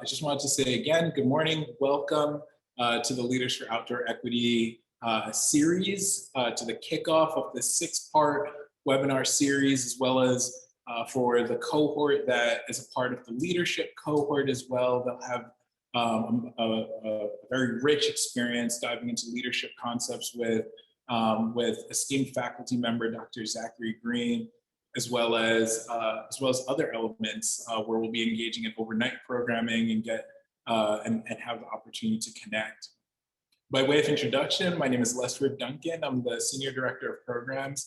just wanted to say again, good morning, welcome to the Leaders for Outdoor Equity series, to the kickoff of the 6-part webinar series, as well as for the cohort that is a part of the leadership cohort as well. They'll have a very rich experience diving into leadership concepts with esteemed faculty member, Dr. Zachary Green, as well as other elements where we'll be engaging in overnight programming and have the opportunity to connect. By way of introduction, my name is Lesford Duncan. I'm the Senior Director of Programs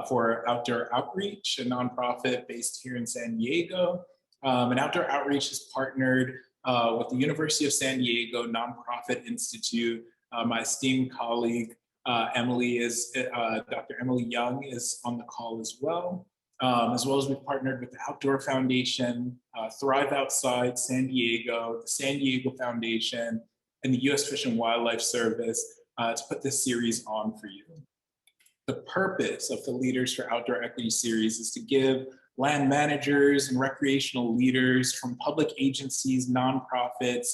for Outdoor Outreach, a nonprofit based here in San Diego. And Outdoor Outreach has partnered with the University of San Diego Nonprofit Institute. My esteemed colleague, Dr. Emily Young is on the call as well as we've partnered with the Outdoor Foundation, Thrive Outside San Diego, the San Diego Foundation, and the U.S. Fish and Wildlife Service to put this series on for you. The purpose of the Leaders for Outdoor Equity series is to give land managers and recreational leaders from public agencies, nonprofits,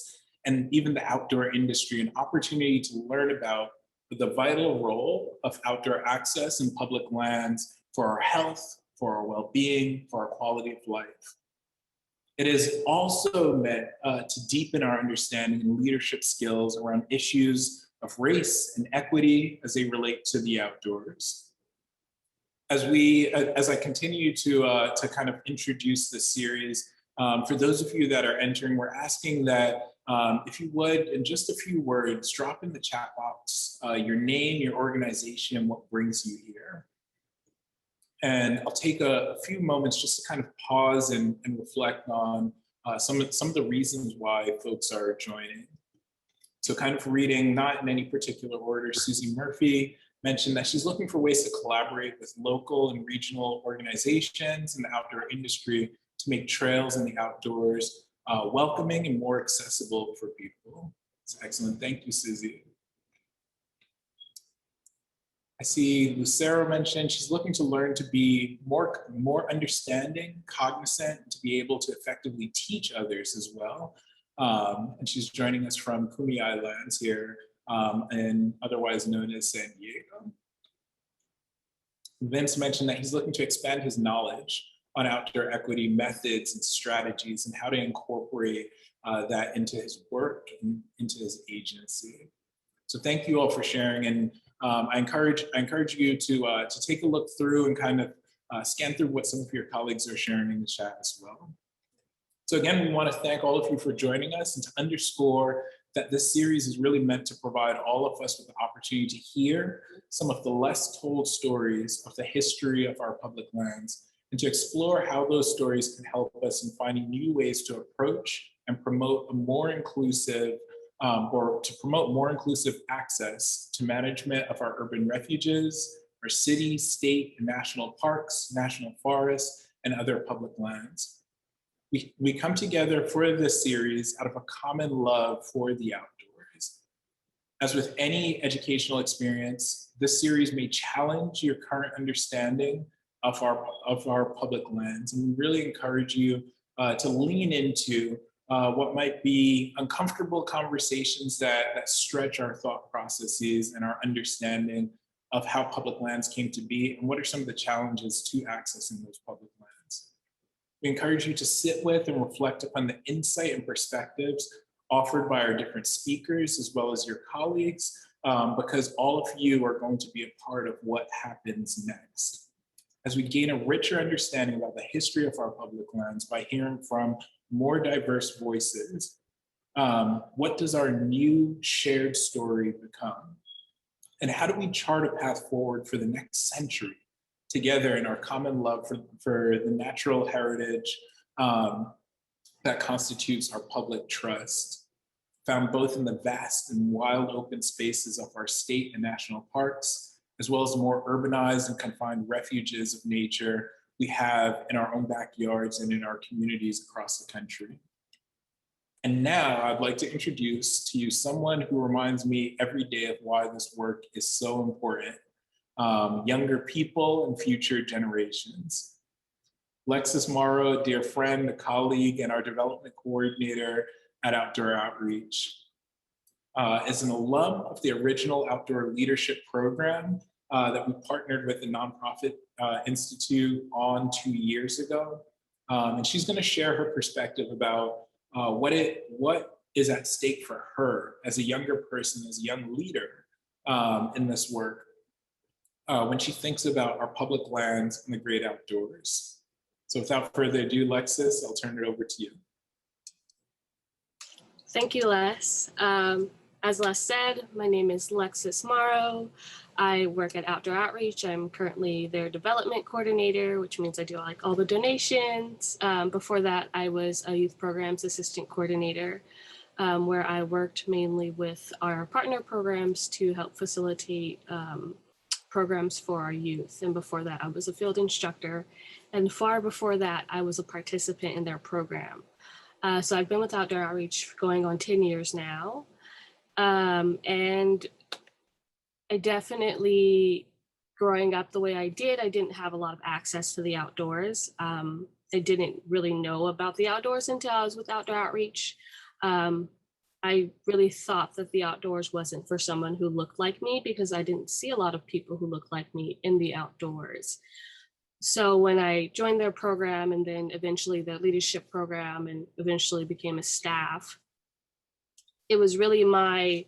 and even the outdoor industry an opportunity to learn about the vital role of outdoor access in public lands for our health, for our well-being, for our quality of life. It is also meant to deepen our understanding and leadership skills around issues of race and equity as they relate to the outdoors. As I continue to kind of introduce this series, for those of you that are entering, we're asking that if you would, in just a few words, drop in the chat box your name, your organization, and what brings you here. And I'll take a few moments just to kind of pause and reflect on some of the reasons why folks are joining. So kind of reading, not in any particular order, Susie Murphy mentioned that she's looking for ways to collaborate with local and regional organizations in the outdoor industry to make trails in the outdoors welcoming and more accessible for people. It's excellent. Thank you, Susie. I see Lucero mentioned she's looking to learn to be more understanding, cognizant, and to be able to effectively teach others as well. And she's joining us from Kumi Islands here, and otherwise known as San Diego. Vince mentioned that he's looking to expand his knowledge on outdoor equity methods and strategies and how to incorporate that into his work and into his agency. So thank you all for sharing, and I encourage you to take a look through and kind of scan through what some of your colleagues are sharing in the chat as well. So again, we want to thank all of you for joining us and to underscore that this series is really meant to provide all of us with the opportunity to hear some of the less told stories of the history of our public lands and to explore how those stories can help us in finding new ways to approach and promote a more inclusive more inclusive access to management of our urban refuges, our city, state, and national parks, national forests, and other public lands. We come together for this series out of a common love for the outdoors. As with any educational experience, this series may challenge your current understanding of our public lands, and we really encourage you to lean into what might be uncomfortable conversations that stretch our thought processes and our understanding of how public lands came to be and what are some of the challenges to accessing those public lands. We encourage you to sit with and reflect upon the insight and perspectives offered by our different speakers as well as your colleagues, because all of you are going to be a part of what happens next. As we gain a richer understanding about the history of our public lands by hearing from more diverse voices, what does our new shared story become? And how do we chart a path forward for the next century together in our common love for the natural heritage that constitutes our public trust, found both in the vast and wild open spaces of our state and national parks, as well as the more urbanized and confined refuges of nature we have in our own backyards and in our communities across the country. And now I'd like to introduce to you someone who reminds me every day of why this work is so important. Younger people and future generations. Lexus Morrow, a dear friend, a colleague, and our development coordinator, at Outdoor Outreach. As an alum of the original Outdoor Leadership Program that we partnered with the nonprofit institute on 2 years ago. And she's going to share her perspective about what is at stake for her as a younger person, as a young leader in this work, when she thinks about our public lands and the great outdoors. So without further ado, Lexus, I'll turn it over to you. Thank you, Les. As Les said, my name is Lexus Morrow. I work at Outdoor Outreach. I'm currently their development coordinator, which means I do like all the donations. Before that, I was a youth programs assistant coordinator, where I worked mainly with our partner programs to help facilitate programs for our youth. And before that, I was a field instructor. And far before that, I was a participant in their program. So I've been with Outdoor Outreach going on 10 years now. And I definitely, growing up the way I did, I didn't have a lot of access to the outdoors. I didn't really know about the outdoors until I was with Outdoor Outreach. I really thought that the outdoors wasn't for someone who looked like me because I didn't see a lot of people who looked like me in the outdoors. So when I joined their program and then eventually the leadership program and eventually became a staff, it was really my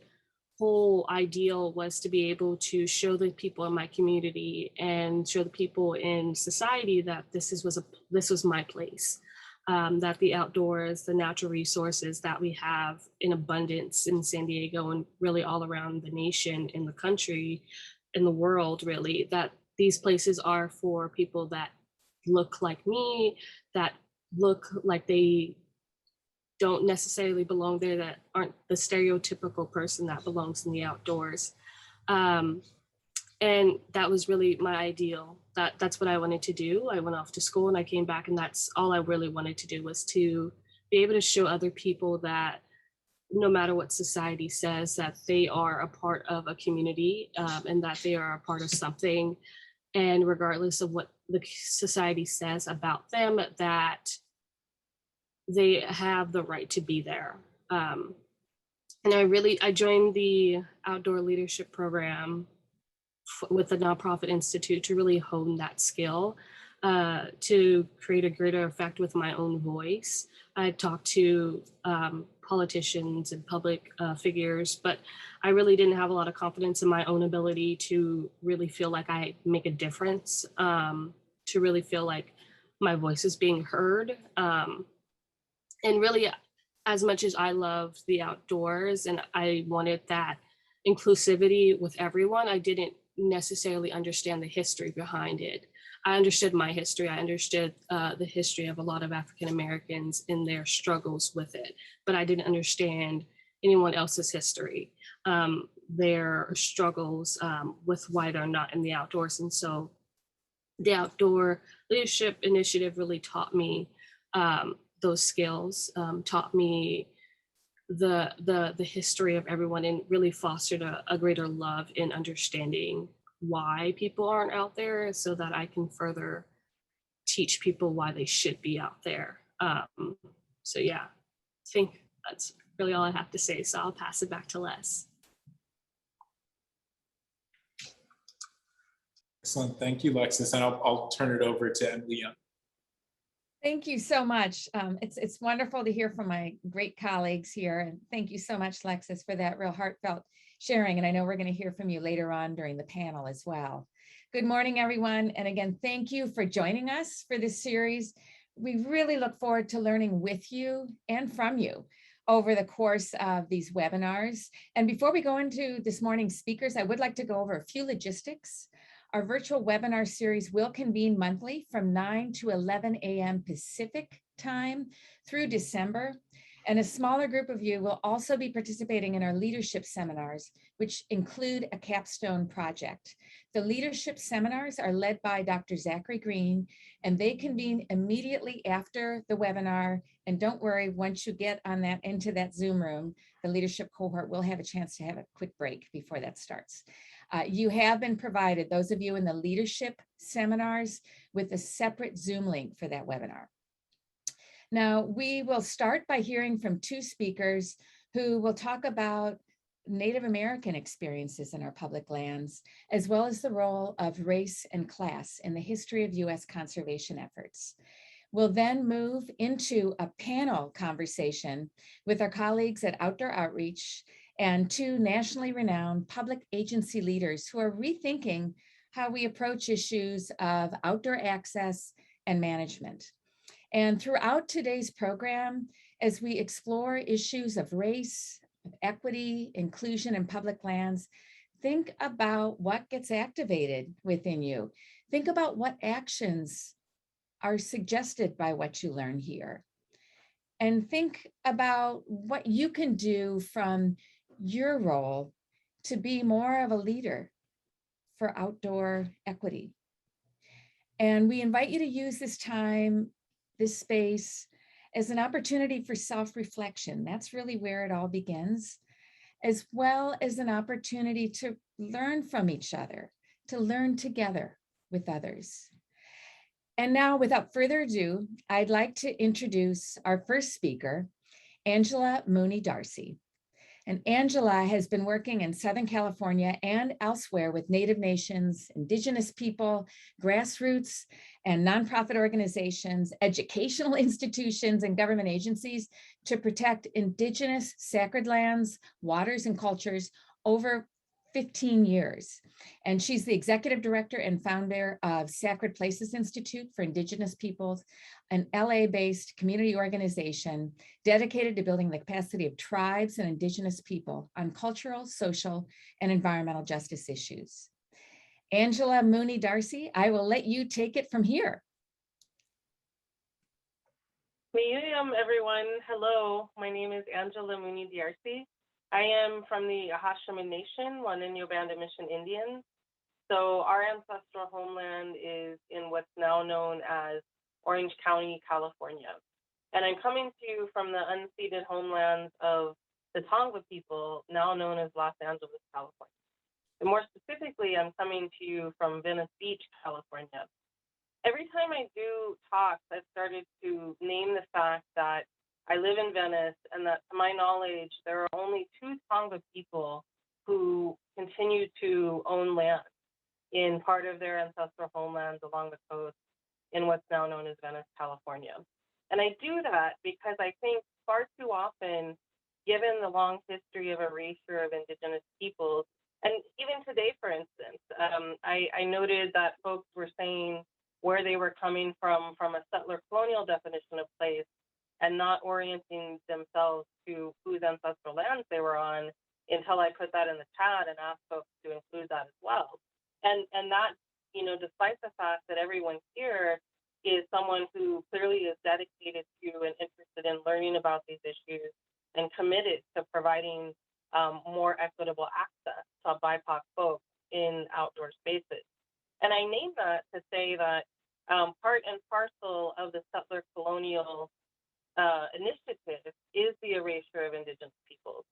whole ideal was to be able to show the people in my community and show the people in society that this was my place. That the outdoors, the natural resources that we have in abundance in San Diego and really all around the nation, in the country, in the world, really, that these places are for people that look like me, that look like they don't necessarily belong there, that aren't the stereotypical person that belongs in the outdoors. And that was really my ideal. That's what I wanted to do. I went off to school and I came back, and that's all I really wanted to do, was to be able to show other people that no matter what society says, that they are a part of a community, and that they are a part of something. And regardless of what the society says about them, that they have the right to be there. And I joined the Outdoor Leadership Program with the nonprofit institute to really hone that skill, to create a greater effect with my own voice. I talked to politicians and public figures, but I really didn't have a lot of confidence in my own ability to really feel like I make a difference, to really feel like my voice is being heard. And really, as much as I love the outdoors and I wanted that inclusivity with everyone, I didn't necessarily understand the history behind it. I understood my history. I understood the history of a lot of African Americans in their struggles with it, but I didn't understand anyone else's history, their struggles with why they're not in the outdoors. And so the Outdoor Leadership Initiative really taught me those skills, taught me the history of everyone, and really fostered a greater love in understanding why people aren't out there, so that I can further teach people why they should be out there. So yeah, I think that's really all I have to say. So I'll pass it back to Les. Excellent, thank you, Lexus, and I'll turn it over to Emily. Thank you so much. It's wonderful to hear from my great colleagues here. And thank you so much, Lexus, for that real heartfelt sharing. And I know we're going to hear from you later on during the panel as well. Good morning, everyone. And again, thank you for joining us for this series. We really look forward to learning with you and from you over the course of these webinars. And before we go into this morning's speakers, I would like to go over a few logistics. Our virtual webinar series will convene monthly from 9 to 11 a.m. Pacific time through December. And a smaller group of you will also be participating in our leadership seminars, which include a capstone project. The leadership seminars are led by Dr. Zachary Green, and they convene immediately after the webinar. And don't worry, once you get on into that Zoom room, the leadership cohort will have a chance to have a quick break before that starts. You have been provided, those of you in the leadership seminars, with a separate Zoom link for that webinar. Now, we will start by hearing from two speakers who will talk about Native American experiences in our public lands, as well as the role of race and class in the history of US conservation efforts. We'll then move into a panel conversation with our colleagues at Outdoor Outreach and two nationally renowned public agency leaders who are rethinking how we approach issues of outdoor access and management. And throughout today's program, as we explore issues of race, of equity, inclusion in public lands, think about what gets activated within you. Think about what actions are suggested by what you learn here. And think about what you can do from your role to be more of a leader for outdoor equity. And we invite you to use this time, this space, as an opportunity for self-reflection. That's really where it all begins, as well as an opportunity to learn from each other, to learn together with others. And now, without further ado, I'd like to introduce our first speaker, Angela Mooney Darcy. And Angela has been working in Southern California and elsewhere with Native nations, Indigenous people, grassroots and nonprofit organizations, educational institutions, and government agencies to protect Indigenous sacred lands, waters, and cultures over 15 years. And she's the executive director and founder of Sacred Places Institute for Indigenous Peoples, an LA-based community organization dedicated to building the capacity of tribes and Indigenous people on cultural, social, and environmental justice issues. Angela Mooney Darcy, I will let you take it from here. Everyone. Hello, my name is Angela Mooney Darcy. I am from the Ahashiman Nation, Juaneño Band of Mission Indians. So our ancestral homeland is in what's now known as Orange County, California. And I'm coming to you from the unceded homelands of the Tongva people, now known as Los Angeles, California. And more specifically, I'm coming to you from Venice Beach, California. Every time I do talks, I've started to name the fact that I live in Venice, and that to my knowledge, there are only two Tongva people who continue to own land in part of their ancestral homelands along the coast in what's now known as Venice, California. And I do that because I think far too often, given the long history of erasure of Indigenous peoples, and even today, for instance, I noted that folks were saying where they were coming from a settler colonial definition of place, and not orienting themselves to whose ancestral lands they were on until I put that in the chat and asked folks to include that as well. And that, despite the fact that everyone here is someone who clearly is dedicated to and interested in learning about these issues and committed to providing more equitable access to BIPOC folks in outdoor spaces. And I name that to say that part and parcel of the settler colonial initiative is the erasure of Indigenous peoples.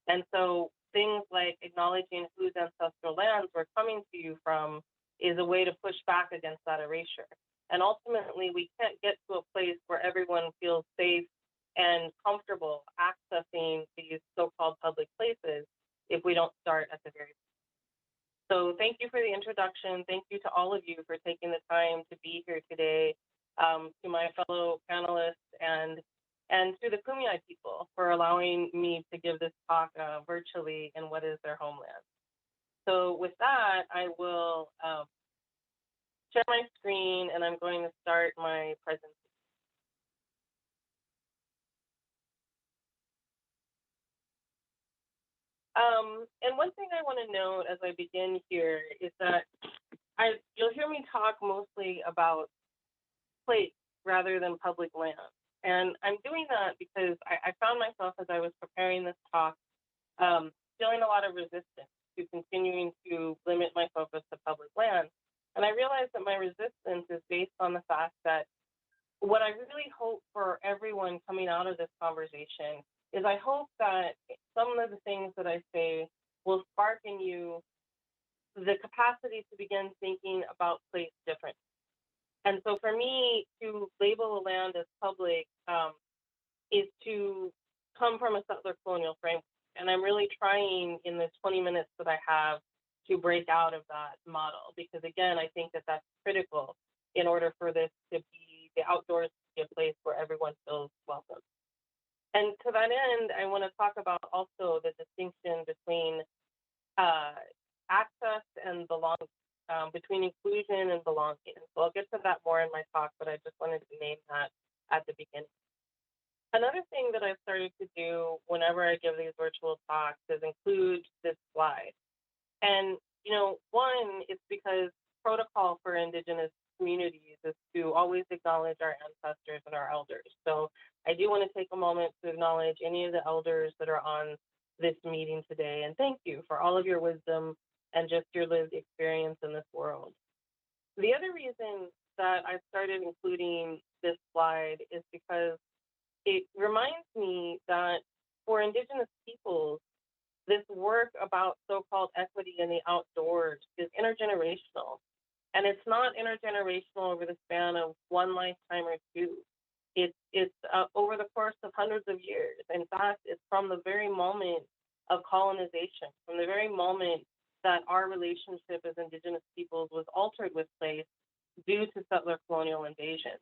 And so things like acknowledging whose ancestral lands we're coming to you from is a way to push back against that erasure. And ultimately, we can't get to a place where everyone feels safe and comfortable accessing these so-called public places if we don't start at the very beginning. So thank you for the introduction. Thank you to all of you for taking the time to be here today. To my fellow panelists and to the Kumeyaay people for allowing me to give this talk virtually in what is their homeland. So with that, I will share my screen and I'm going to start my presentation. And one thing I want to note as I begin here is that you'll hear me talk mostly about place rather than public land. And I'm doing that because I found myself as I was preparing this talk feeling a lot of resistance to continuing to limit my focus to public land. And I realized that my resistance is based on the fact that what I really hope for everyone coming out of this conversation is I hope that some of the things that I say will spark in you the capacity to begin thinking about place differently. And so for me, to label a land as public is to come from a settler colonial framework. And I'm really trying in the 20 minutes that I have to break out of that model, because again, I think that that's critical in order for this to be, the outdoors to be a place where everyone feels welcome. And to that end, I want to talk about also the distinction between access and belonging, between inclusion and belonging. So I'll get to that more in my talk, but I just wanted to name that at the beginning. Another thing that I've started to do whenever I give these virtual talks is include this slide. And, you know, one, it's because protocol for Indigenous communities is to always acknowledge our ancestors and our elders. So I do want to take a moment to acknowledge any of the elders that are on this meeting today. And thank you for all of your wisdom and just your lived experience in this world. The other reason that I started including this slide is because it reminds me that for Indigenous peoples, this work about so-called equity in the outdoors is intergenerational. And it's not intergenerational over the span of one lifetime or two. It's over the course of hundreds of years. In fact, it's from the very moment of colonization, from the very moment that our relationship as Indigenous peoples was altered with place due to settler colonial invasion.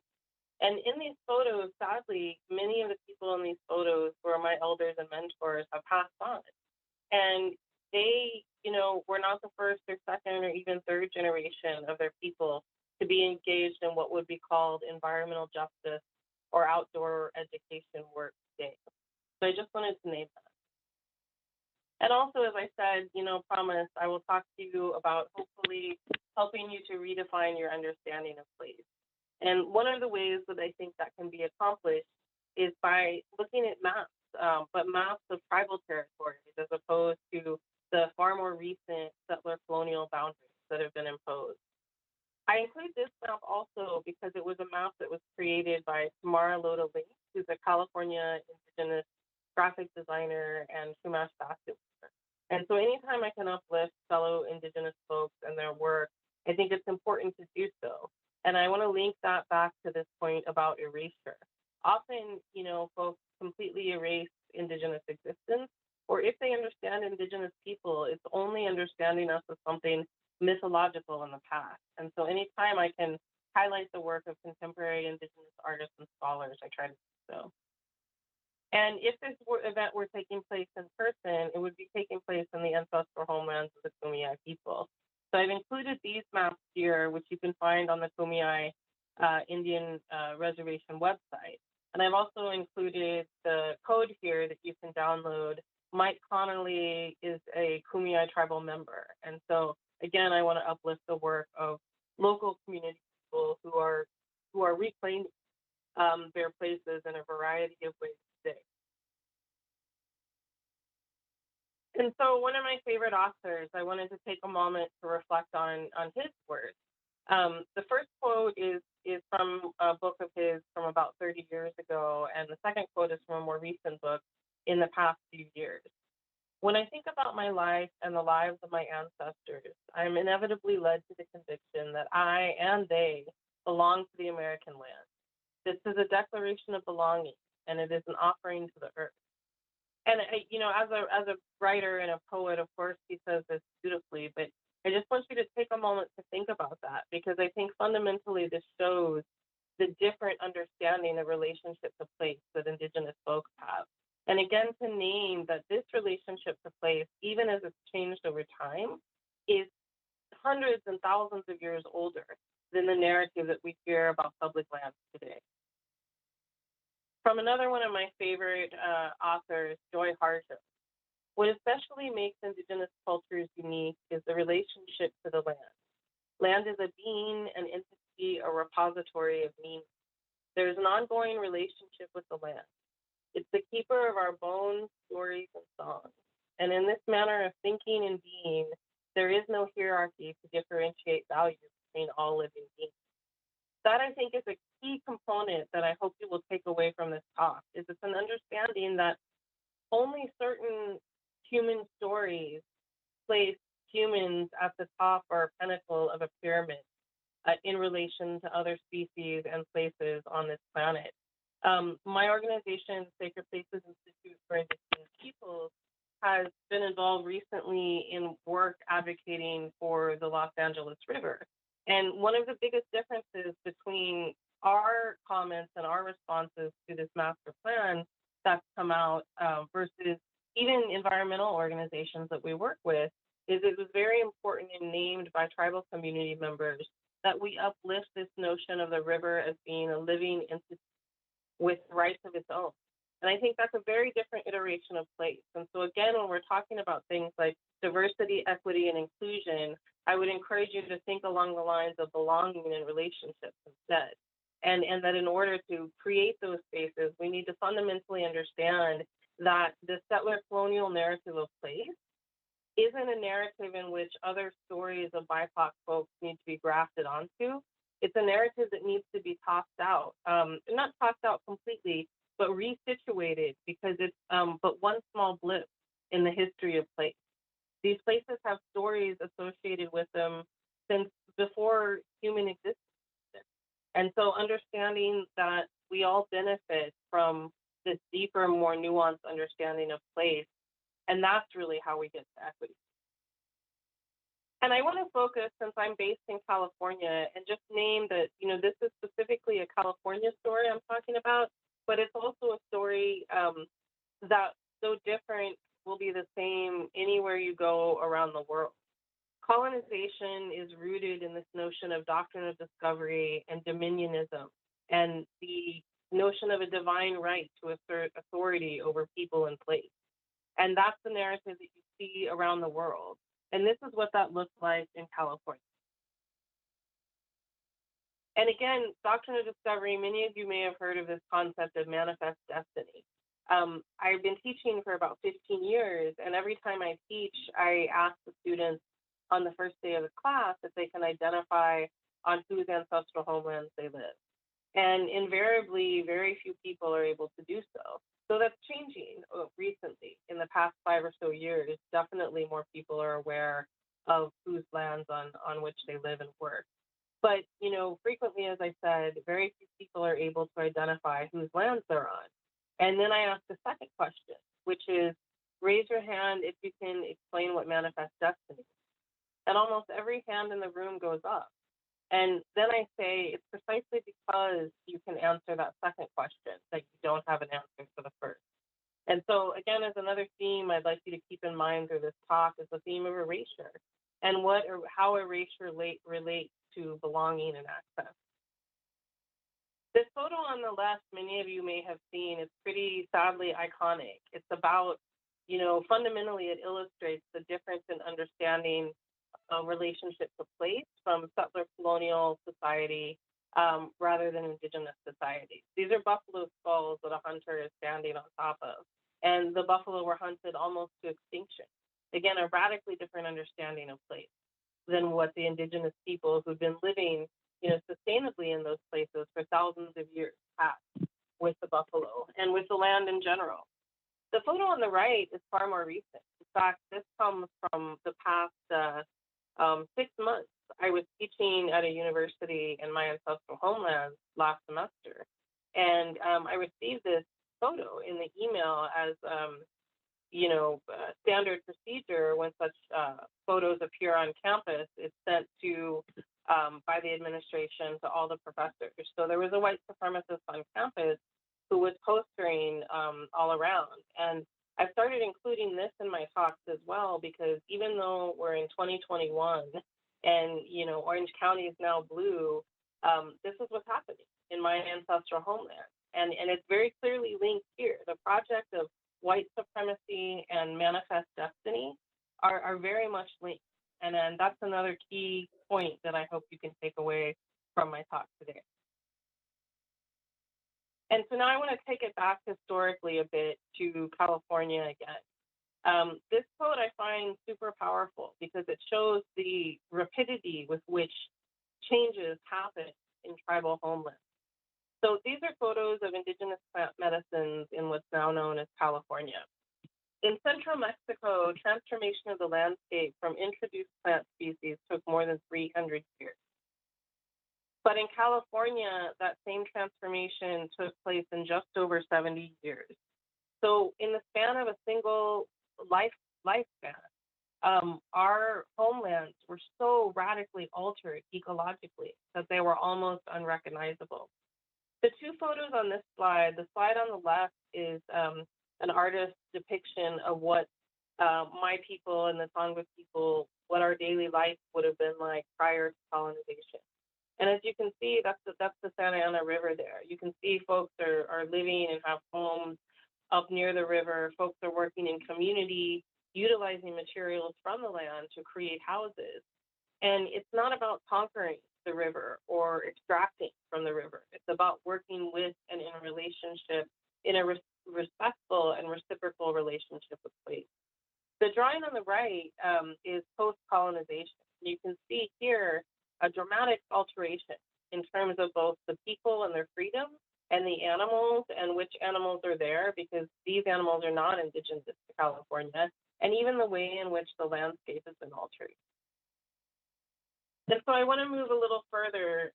And in these photos, sadly, many of the people in these photos who are my elders and mentors have passed on. And they, you know, were not the first or second or even third generation of their people to be engaged in what would be called environmental justice or outdoor education work today. So I just wanted to name that. And also, as I said, you know, promise, I will talk to you about hopefully helping you to redefine your understanding of place. And one of the ways that I think that can be accomplished is by looking at maps, but maps of tribal territories as opposed to the far more recent settler colonial boundaries that have been imposed. I include this map also because it was a map that was created by Tamara Loda Link, who's a California Indigenous graphic designer and Chumash basket weaver. And so anytime I can uplift fellow Indigenous folks and their work, I think it's important to do so. And I want to link that back to this point about erasure. Often, you know, folks completely erase Indigenous existence, or if they understand Indigenous people, it's only understanding us as something mythological in the past. And so anytime I can highlight the work of contemporary Indigenous artists and scholars, I try to do so. And if this event were taking place in person, it would be taking place in the ancestral homelands of the Kumeyaay people. So I've included these maps here, which you can find on the Kumeyaay Indian Reservation website. And I've also included the code here that you can download. Mike Connolly is a Kumeyaay tribal member. And so again, I want to uplift the work of local community people who are reclaiming their places in a variety of ways today. And so one of my favorite authors, I wanted to take a moment to reflect on his work. The first quote is from a book of his from about 30 years ago, and the second quote is from a more recent book in the past few years. When I think about my life and the lives of my ancestors, I am inevitably led to the conviction that I and they belong to the American land. This is a declaration of belonging, and it is an offering to the earth. And you know, as a writer and a poet, of course, he says this beautifully, but I just want you to take a moment to think about that, because I think fundamentally this shows the different understanding of relationship to place that Indigenous folks have. And again, to name that this relationship to place, even as it's changed over time, is hundreds and thousands of years older than the narrative that we hear about public lands today. From another one of my favorite authors, Joy Harjo, what especially makes Indigenous cultures unique is the relationship to the land. Land is a being, an entity, a repository of meaning. There is an ongoing relationship with the land. It's the keeper of our bones, stories, and songs. And in this manner of thinking and being, there is no hierarchy to differentiate values between all living beings. That, I think, is a key component that I hope you will take away from this talk, is it's an understanding that only certain human stories place humans at the top or pinnacle of a pyramid. in relation to other species and places on this planet. My organization, Sacred Places Institute for Indigenous Peoples, has been involved recently in work advocating for the Los Angeles River. And one of the biggest differences between our comments and our responses to this master plan that's come out versus even environmental organizations that we work with is it was very important and named by tribal community members that we uplift this notion of the river as being a living entity with rights of its own. And I think that's a very different iteration of place. And so again, when we're talking about things like diversity, equity, and inclusion, I would encourage you to think along the lines of belonging and relationships instead. And that in order to create those spaces, we need to fundamentally understand that the settler colonial narrative of place isn't a narrative in which other stories of BIPOC folks need to be grafted onto. It's a narrative that needs to be tossed out, not tossed out completely, but resituated, because it's but one small blip in the history of place. These places have stories associated with them since before human existence. And so understanding that we all benefit from this deeper, more nuanced understanding of place, and that's really how we get to equity. And I want to focus, since I'm based in California, and just name that, this is specifically a California story I'm talking about, but it's also a story that, though different, will be the same anywhere you go around the world. Colonization is rooted in this notion of doctrine of discovery and dominionism, and the notion of a divine right to assert authority over people and place. And that's the narrative that you see around the world. And this is what that looks like in California. And again, doctrine of discovery, many of you may have heard of this concept of manifest destiny. I've been teaching for about 15 years, and every time I teach, I ask the students on the first day of the class if they can identify on whose ancestral homelands they live. And invariably, very few people are able to do so. So that's changing recently. In the past 5 or so years, definitely more people are aware of whose lands on which they live and work. But, frequently, as I said, very few people are able to identify whose lands they're on. And then I ask the second question, which is, raise your hand if you can explain what manifest destiny is. And almost every hand in the room goes up. And then I say, it's precisely because you can answer that second question that you don't have an answer for the first. And so again, as another theme I'd like you to keep in mind through this talk is the theme of erasure and how erasure relates to belonging and access. This photo on the left, many of you may have seen, is pretty sadly iconic. It's about, fundamentally it illustrates the difference in understanding relationship to place from settler colonial society rather than indigenous society. These are buffalo skulls that a hunter is standing on top of. And the buffalo were hunted almost to extinction. Again, a radically different understanding of place than what the indigenous people who've been living, sustainably in those places for thousands of years had with the buffalo and with the land in general. The photo on the right is far more recent. In fact, this comes from the past 6 months. I was teaching at a university in my ancestral homeland last semester, and I received this photo in the email as standard procedure when such photos appear on campus. It's sent to by the administration to all the professors. So there was a white supremacist on campus who was postering all around, and I started including this in my talks as well, because even though we're in 2021 and, Orange County is now blue, this is what's happening in my ancestral homeland. And it's very clearly linked here. The project of white supremacy and manifest destiny are very much linked. And then that's another key point that I hope you can take away from my talk today. And so now I want to take it back historically a bit to California again. This quote I find super powerful because it shows the rapidity with which changes happen in tribal homelands. So these are photos of indigenous plant medicines in what's now known as California. In central Mexico, transformation of the landscape from introduced plant species took more than 300 years. But in California, that same transformation took place in just over 70 years. So in the span of a single lifespan, our homelands were so radically altered ecologically that they were almost unrecognizable. The two photos on this slide, the slide on the left is an artist's depiction of what my people and the Tongva people, what our daily life would have been like prior to colonization. And as you can see, that's the Santa Ana River there. You can see folks are living and have homes up near the river. Folks are working in community, utilizing materials from the land to create houses. And it's not about conquering the river or extracting from the river. It's about working with and in a relationship, in a respectful and reciprocal relationship with place. The drawing on the right is post-colonization. You can see here a dramatic alteration in terms of both the people and their freedom and the animals and which animals are there, because these animals are not indigenous to California, and even the way in which the landscape has been altered. And so I want to move a little further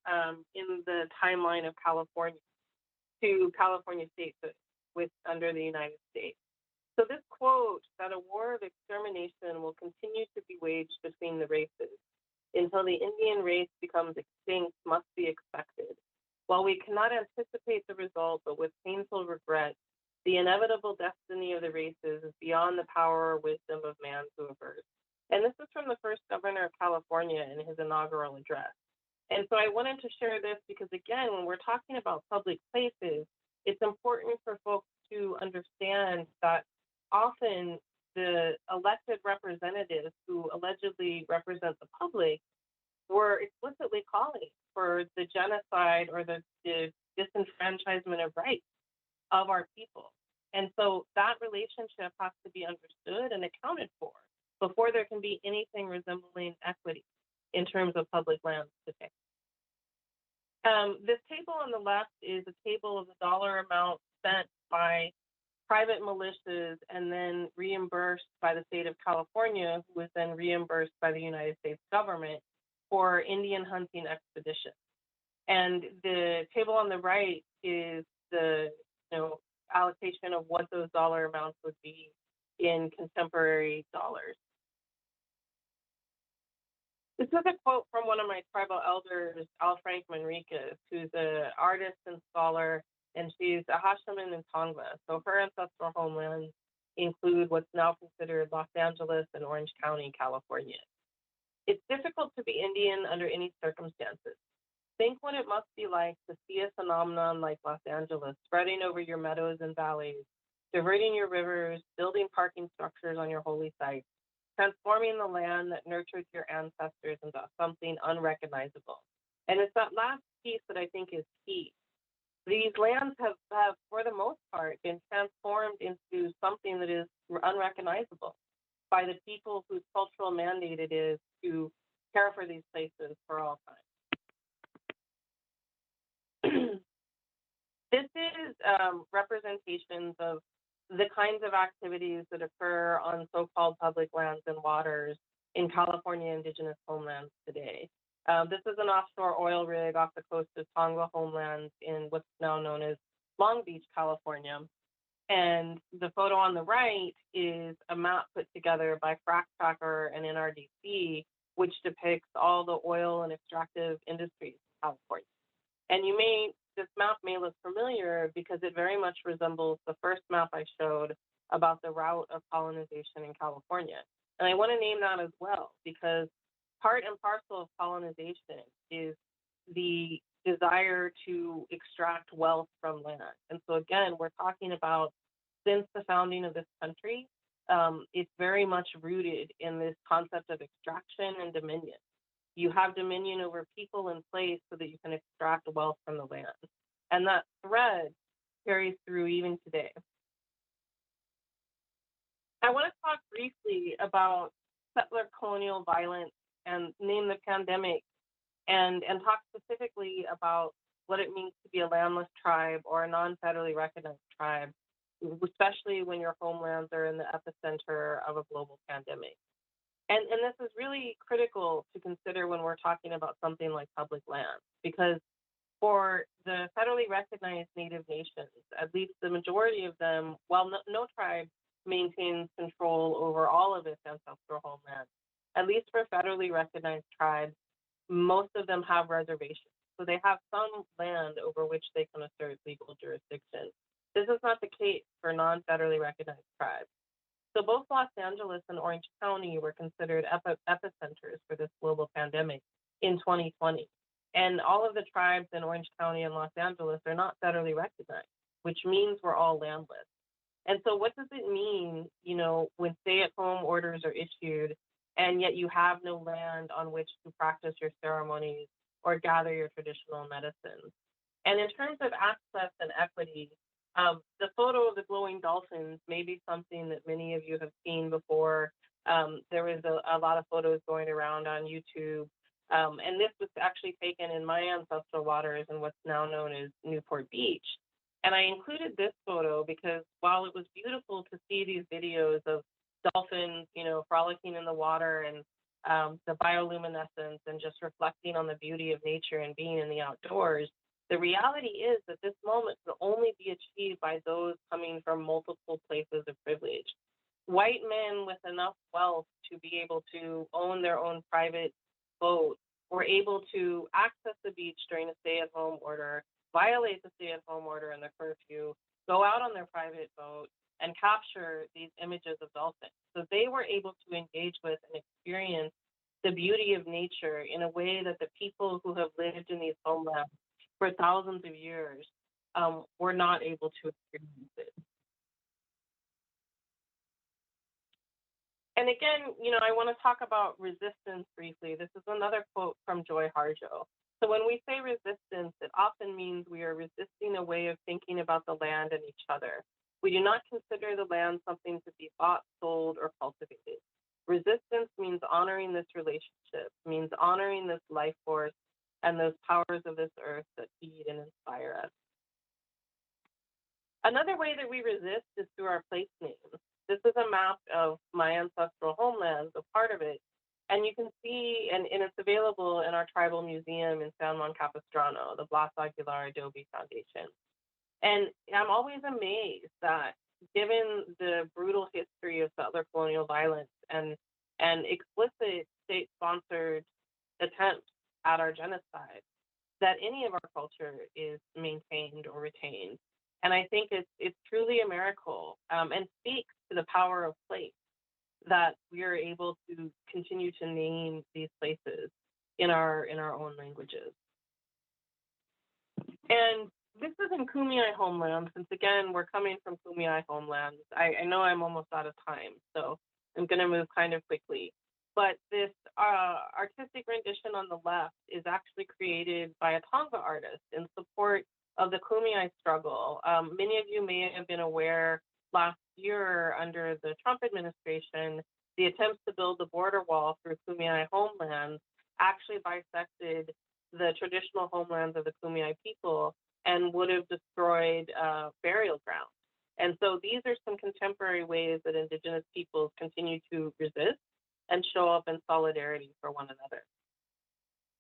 in the timeline of California to California statehood under the United States. So this quote, that a war of extermination will continue to be waged between the races until the Indian race becomes extinct, must be expected. While we cannot anticipate the result, but with painful regret, the inevitable destiny of the races is beyond the power or wisdom of man to avert. And this is from the first governor of California in his inaugural address. And so I wanted to share this because, again, when we're talking about public places, it's important for folks to understand that often the elected representatives who allegedly represent the public were explicitly calling for the genocide or the disenfranchisement of rights of our people. And so that relationship has to be understood and accounted for before there can be anything resembling equity in terms of public lands today. This table on the left is a table of the dollar amount spent by private militias and then reimbursed by the state of California, who was then reimbursed by the United States government for Indian hunting expeditions. And the table on the right is the allocation of what those dollar amounts would be in contemporary dollars. This is a quote from one of my tribal elders, Al Frank Manriquez, who's an artist and scholar, and she's a Hashaman and Tongva. So her ancestral homelands include what's now considered Los Angeles and Orange County, California. It's difficult to be Indian under any circumstances. Think what it must be like to see a phenomenon like Los Angeles spreading over your meadows and valleys, diverting your rivers, building parking structures on your holy sites, transforming the land that nurtured your ancestors into something unrecognizable. And it's that last piece that I think is key. These lands have, for the most part, been transformed into something that is unrecognizable by the people whose cultural mandate it is to care for these places for all time. This is representations of the kinds of activities that occur on so-called public lands and waters in California Indigenous homelands today. This is an offshore oil rig off the coast of Tongva homelands in what's now known as Long Beach, California. And the photo on the right is a map put together by Frac Tracker and NRDC, which depicts all the oil and extractive industries in California. And this map may look familiar because it very much resembles the first map I showed about the route of colonization in California. And I want to name that as well because part and parcel of colonization is the desire to extract wealth from land. And so again, we're talking about since the founding of this country, it's very much rooted in this concept of extraction and dominion. You have dominion over people in place so that you can extract wealth from the land. And that thread carries through even today. I want to talk briefly about settler colonial violence and name the pandemic and talk specifically about what it means to be a landless tribe or a non-federally recognized tribe, especially when your homelands are in the epicenter of a global pandemic. And this is really critical to consider when we're talking about something like public land, because for the federally recognized Native nations, at least the majority of them, while no tribe maintains control over all of its ancestral homeland, at least for federally recognized tribes, most of them have reservations. So they have some land over which they can assert legal jurisdiction. This is not the case for non-federally recognized tribes. So both Los Angeles and Orange County were considered epicenters for this global pandemic in 2020. And all of the tribes in Orange County and Los Angeles are not federally recognized, which means we're all landless. And so what does it mean, when stay-at-home orders are issued and yet you have no land on which to practice your ceremonies or gather your traditional medicines? And in terms of access and equity, the photo of the glowing dolphins may be something that many of you have seen before. There was a lot of photos going around on YouTube. And this was actually taken in my ancestral waters in what's now known as Newport Beach. And I included this photo because while it was beautiful to see these videos of dolphins, frolicking in the water and the bioluminescence and just reflecting on the beauty of nature and being in the outdoors, the reality is that this moment can only be achieved by those coming from multiple places of privilege. White men with enough wealth to be able to own their own private boat were able to access the beach during a stay-at-home order, violate the stay-at-home order and the curfew, go out on their private boat, and capture these images of dolphins. So they were able to engage with and experience the beauty of nature in a way that the people who have lived in these homelands for thousands of years were not able to experience it. And again, I want to talk about resistance briefly. This is another quote from Joy Harjo. So when we say resistance, it often means we are resisting a way of thinking about the land and each other. We do not consider the land something to be bought, sold, or cultivated. Resistance means honoring this relationship, means honoring this life force and those powers of this earth that feed and inspire us. Another way that we resist is through our place names. This is a map of my ancestral homeland, a part of it. And you can see, and it's available in our tribal museum in San Juan Capistrano, the Blas Aguilar Adobe Foundation. And I'm always amazed that given the brutal history of settler colonial violence and explicit state-sponsored attempts at our genocide, that any of our culture is maintained or retained. And I think it's truly a miracle and speaks to the power of place that we are able to continue to name these places in our own languages. And this is in Kumeyaay homeland, since again, we're coming from Kumeyaay homelands. I know I'm almost out of time, so I'm gonna move kind of quickly. But this artistic rendition on the left is actually created by a Tongva artist in support of the Kumeyaay struggle. Many of you may have been aware last year under the Trump administration, the attempts to build the border wall through Kumeyaay homelands actually bisected the traditional homelands of the Kumeyaay people and would have destroyed burial grounds. And so these are some contemporary ways that Indigenous peoples continue to resist and show up in solidarity for one another.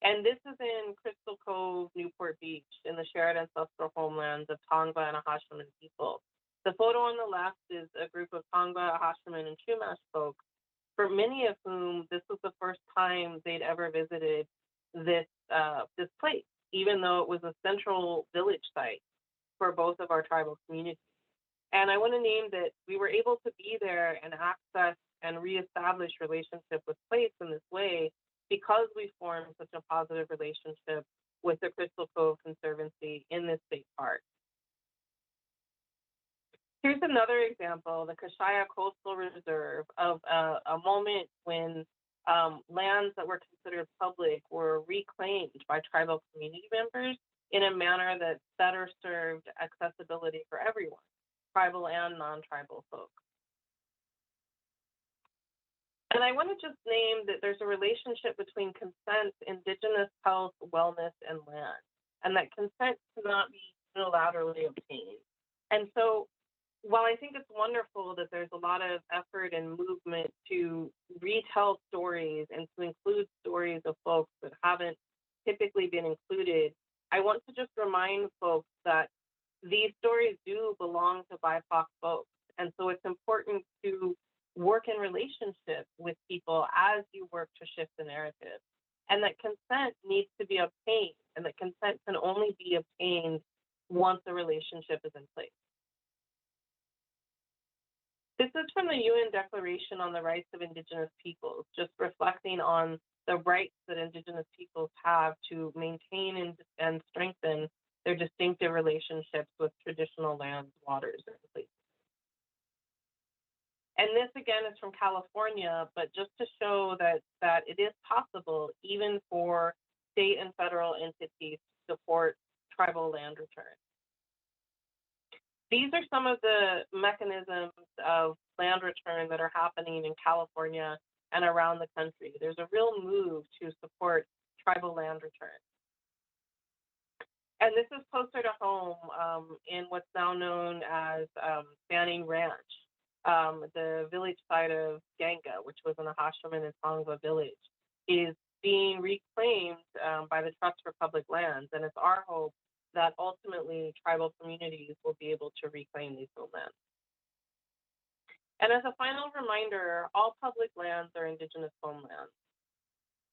And this is in Crystal Cove, Newport Beach, in the shared ancestral homelands of Tongva and Ahashiman people. The photo on the left is a group of Tongva, Ahashiman, and Chumash folks, for many of whom this was the first time they'd ever visited this place, even though it was a central village site for both of our tribal communities. And I want to name that we were able to be there and access and reestablish relationship with place in this way because we formed such a positive relationship with the Crystal Cove Conservancy in this state park. Here's another example, the Kashaya Coastal Reserve, of a moment when lands that were considered public were reclaimed by tribal community members in a manner that better served accessibility for everyone, tribal and non-tribal folks. And I want to just name that there's a relationship between consent, Indigenous health, wellness, and land, and that consent cannot be unilaterally obtained. And so while I think it's wonderful that there's a lot of effort and movement to retell stories and to include stories of folks that haven't typically been included, I want to just remind folks that these stories do belong to BIPOC folks. And so it's important to work in relationship with people as you work to shift the narrative. And that consent needs to be obtained, and that consent can only be obtained once a relationship is in place. This is from the UN Declaration on the Rights of Indigenous Peoples, just reflecting on the rights that Indigenous peoples have to maintain and strengthen their distinctive relationships with traditional lands, waters, and places. And this again is from California, but just to show that it is possible even for state and federal entities to support tribal land return. These are some of the mechanisms of land return that are happening in California and around the country. There's a real move to support tribal land return. And this is closer to home in what's now known as Banning Ranch, the village site of Ganga, which was an Ahashiman and Tongva village, is being reclaimed by the Trust for Public Lands. And it's our hope that ultimately tribal communities will be able to reclaim these homelands. And as a final reminder, all public lands are Indigenous homelands.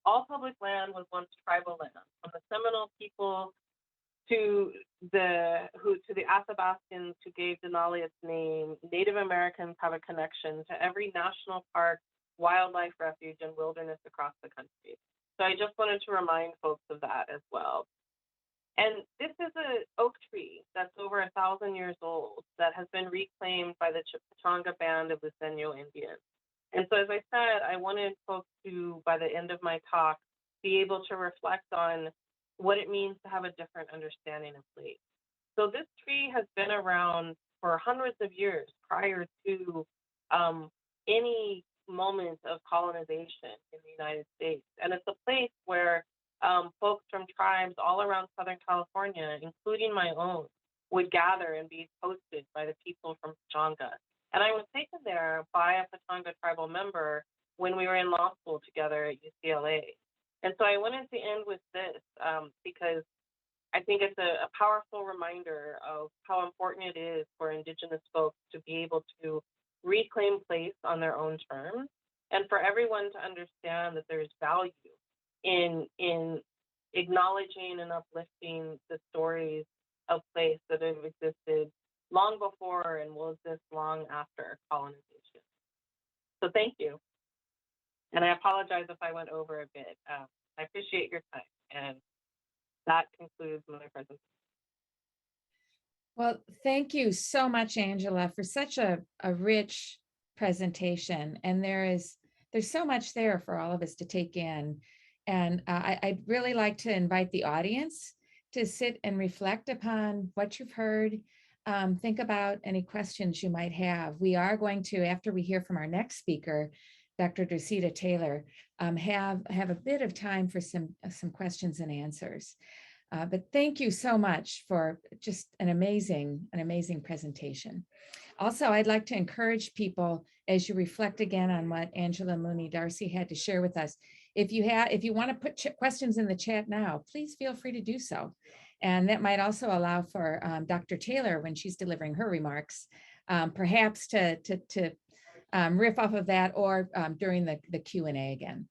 All public land was once tribal land, from the Seminole people to the Athabascans who gave Denali its name. Native Americans have a connection to every national park, wildlife refuge, and wilderness across the country. So I just wanted to remind folks of that as well. And this is an oak tree that's over 1,000 years old that has been reclaimed by the Chippewa Band of Luiseño Indians. And so as I said, I wanted folks to, by the end of my talk, be able to reflect on what it means to have a different understanding of place. So this tree has been around for hundreds of years prior to any moment of colonization in the United States. And it's a place where folks from tribes all around Southern California, including my own, would gather and be hosted by the people from Pechanga. And I was taken there by a Pechanga tribal member when we were in law school together at UCLA. And so I wanted to end with this because I think it's a powerful reminder of how important it is for Indigenous folks to be able to reclaim place on their own terms, and for everyone to understand that there's value in acknowledging and uplifting the stories of place that have existed long before and will exist long after colonization. So thank you. And I apologize if I went over a bit. I appreciate your time, and that concludes my presentation. Well, thank you so much, Angela, for such a rich presentation. And there's so much there for all of us to take in. And I'd really like to invite the audience to sit and reflect upon what you've heard. Think about any questions you might have. We are going to, after we hear from our next speaker, Dr. Dorceta Taylor, have a bit of time for some questions and answers. But thank you so much for just an amazing presentation. Also, I'd like to encourage people, as you reflect again on what Angela Mooney Darcy had to share with us, if you want to put questions in the chat now, please feel free to do so. And that might also allow for Dr. Taylor, when she's delivering her remarks, perhaps to riff off of that, or during the Q&A again.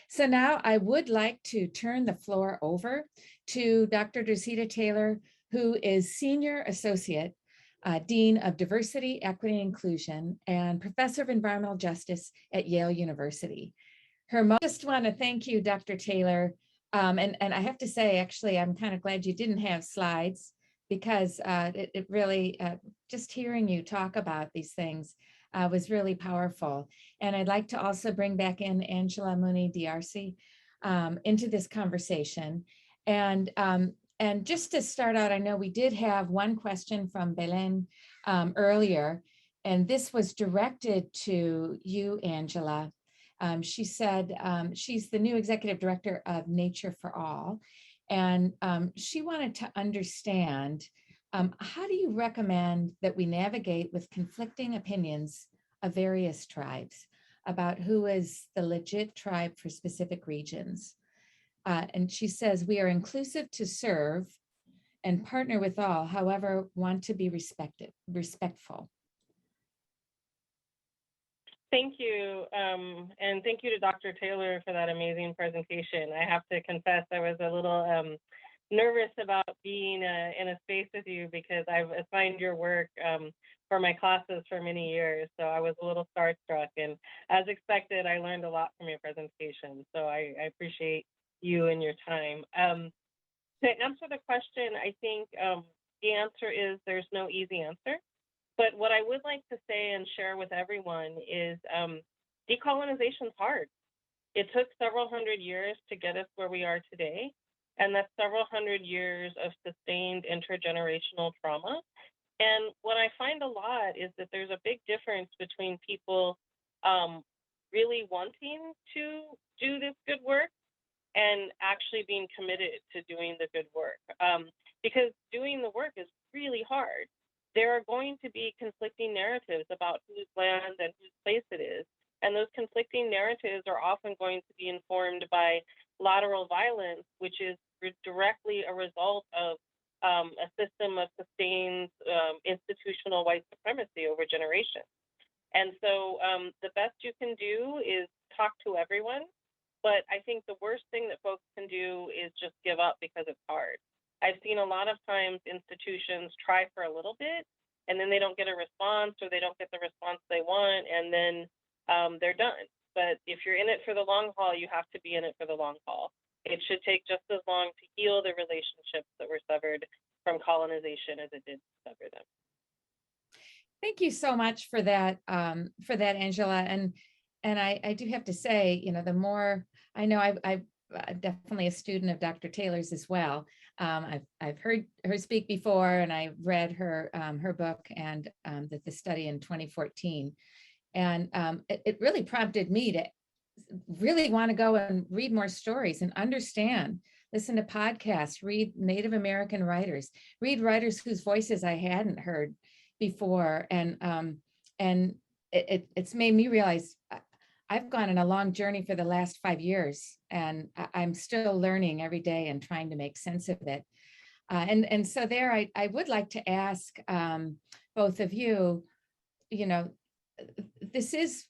So now I would like to turn the floor over to Dr. Dorceta Taylor, who is Senior Associate Dean of Diversity, Equity, and Inclusion, and Professor of Environmental Justice at Yale University. I just want to thank you, Dr. Taylor. And I have to say, actually, I'm kind of glad you didn't have slides, because it really, just hearing you talk about these things was really powerful. And I'd like to also bring back in Angela Mooney Darcy into this conversation. And just to start out, I know we did have one question from Belen earlier, and this was directed to you, Angela. She said she's the new executive director of Nature for All, and she wanted to understand How do you recommend that we navigate with conflicting opinions of various tribes about who is the legit tribe for specific regions? And she says, we are inclusive to serve and partner with all, however, want to be respectful. Thank you. And thank you to Dr. Taylor for that amazing presentation. I have to confess, I was a little nervous about being in a space with you because I've assigned your work for my classes for many years. So I was a little starstruck, and as expected, I learned a lot from your presentation. So I appreciate you and your time. To answer the question, I think the answer is there's no easy answer. But what I would like to say and share with everyone is decolonization is hard. It took several hundred years to get us where we are today. And that's several hundred years of sustained intergenerational trauma. And what I find a lot is that there's a big difference between people really wanting to do this good work and actually being committed to doing the good work. Because doing the work is really hard. There are going to be conflicting narratives about whose land and whose place it is. And those conflicting narratives are often going to be informed by lateral violence, which is directly a result of a system of sustained institutional white supremacy over generations. And so the best you can do is talk to everyone. But I think the worst thing that folks can do is just give up because it's hard. I've seen a lot of times institutions try for a little bit, and then they don't get a response, or they don't get the response they want, and then they're done. But if you're in it for the long haul, you have to be in it for the long haul. It should take just as long to heal the relationships that were severed from colonization as it did to sever them. Thank you so much for that, Angela. And I do have to say, you know, the more I know, I'm definitely a student of Dr. Taylor's as well. I've heard her speak before, and I've read her book and the study in 2014. And it really prompted me to really want to go and read more stories and understand, listen to podcasts, read Native American writers, read writers whose voices I hadn't heard before. And it's made me realize I've gone on a long journey for the last 5 years, and I'm still learning every day and trying to make sense of it. And so there, I would like to ask both of you, you know, this is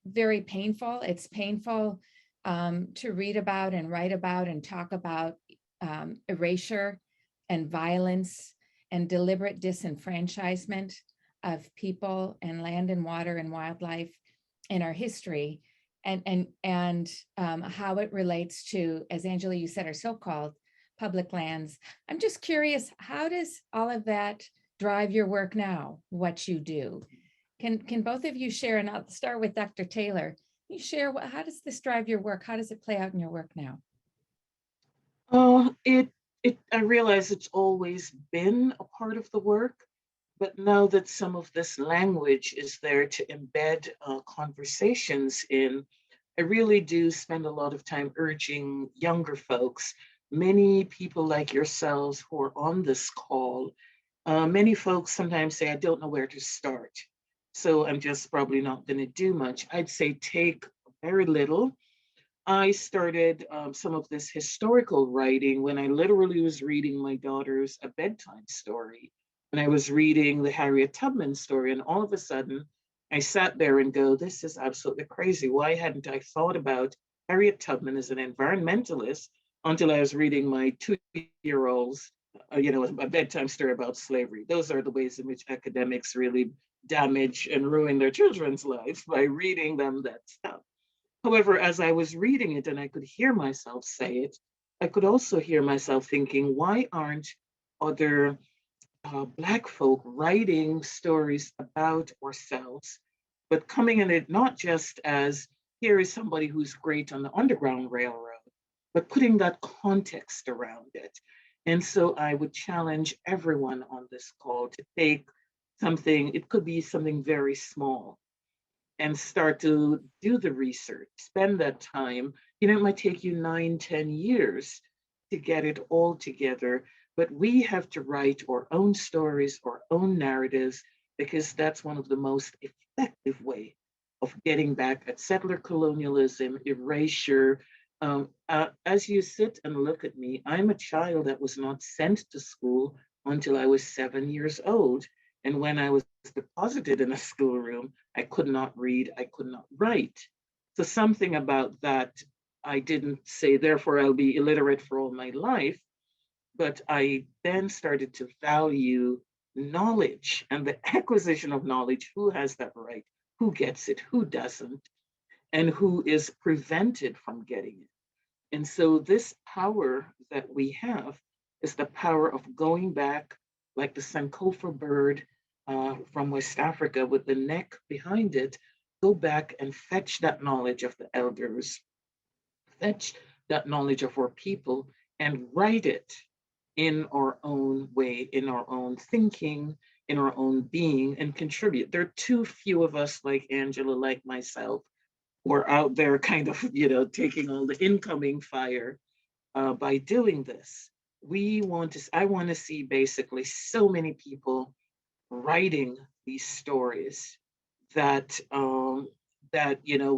very painful. It's painful to read about and write about and talk about erasure and violence and deliberate disenfranchisement of people and land and water and wildlife in our history, and how it relates to, as Angela, you said, our so-called public lands. I'm just curious, how does all of that drive your work now, what you do? Can both of you share, and I'll start with Dr. Taylor. Can you share, how does this drive your work? How does it play out in your work now? I realize it's always been a part of the work, but now that some of this language is there to embed conversations in, I really do spend a lot of time urging younger folks, many people like yourselves who are on this call. Many folks sometimes say, I don't know where to start, so I'm just probably not going to do much. I'd say take very little. I started some of this historical writing when I literally was reading my daughter's a bedtime story. And I was reading the Harriet Tubman story, and all of a sudden I sat there and go, this is absolutely crazy. Why hadn't I thought about Harriet Tubman as an environmentalist until I was reading my 2-year-old's, a bedtime story about slavery? Those are the ways in which academics really damage and ruin their children's lives, by reading them that stuff. However, as I was reading it and I could hear myself say it, I could also hear myself thinking, why aren't other Black folk writing stories about ourselves, but coming in it not just as, here is somebody who's great on the Underground Railroad, but putting that context around it. And so I would challenge everyone on this call to take something, it could be something very small, and start to do the research, spend that time. It might take you 9-10 years to get it all together, but we have to write our own stories, our own narratives, because that's one of the most effective way of getting back at settler colonialism, erasure. As you sit and look at me, I'm a child that was not sent to school until I was 7 years old. And when I was deposited in a schoolroom, I could not read, I could not write. So something about that, I didn't say, therefore I'll be illiterate for all my life, but I then started to value knowledge and the acquisition of knowledge. Who has that right? Who gets it? Who doesn't? And who is prevented from getting it? And so this power that we have is the power of going back, like the Sankofa bird from West Africa with the neck behind it, go back and fetch that knowledge of the elders, fetch that knowledge of our people, and write it in our own way, in our own thinking, in our own being, and contribute. There are too few of us like Angela, like myself, who are out there kind of, taking all the incoming fire by doing this. I want to see basically so many people writing these stories that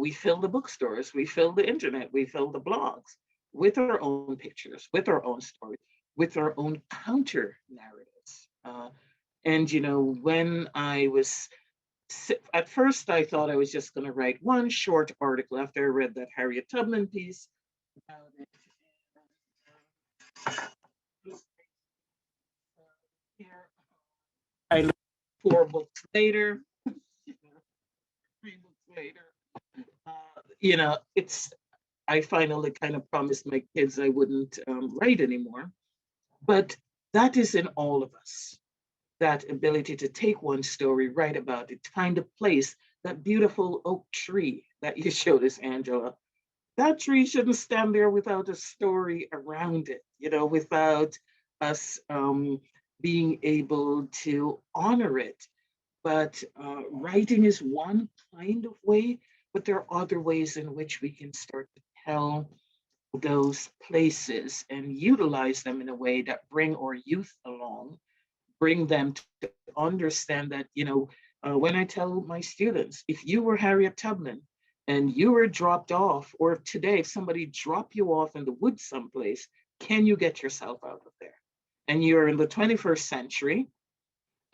we fill the bookstores, we fill the internet, we fill the blogs with our own pictures, with our own stories, with our own counter narratives. When I was at first, I thought I was just going to write one short article after I read that Harriet Tubman piece about it. Here, I looked 4 books later, 3 books later. I finally kind of promised my kids I wouldn't write anymore. But that is in all of us. That ability to take one story, write about it, find a place, that beautiful oak tree that you showed us, Angela. That tree shouldn't stand there without a story around it, without us being able to honor it. But writing is one kind of way, but there are other ways in which we can start to tell those places and utilize them in a way that bring our youth along, bring them to understand that, when I tell my students, if you were Harriet Tubman and you were dropped off, or if today, if somebody dropped you off in the woods someplace, can you get yourself out of there? And you're in the 21st century,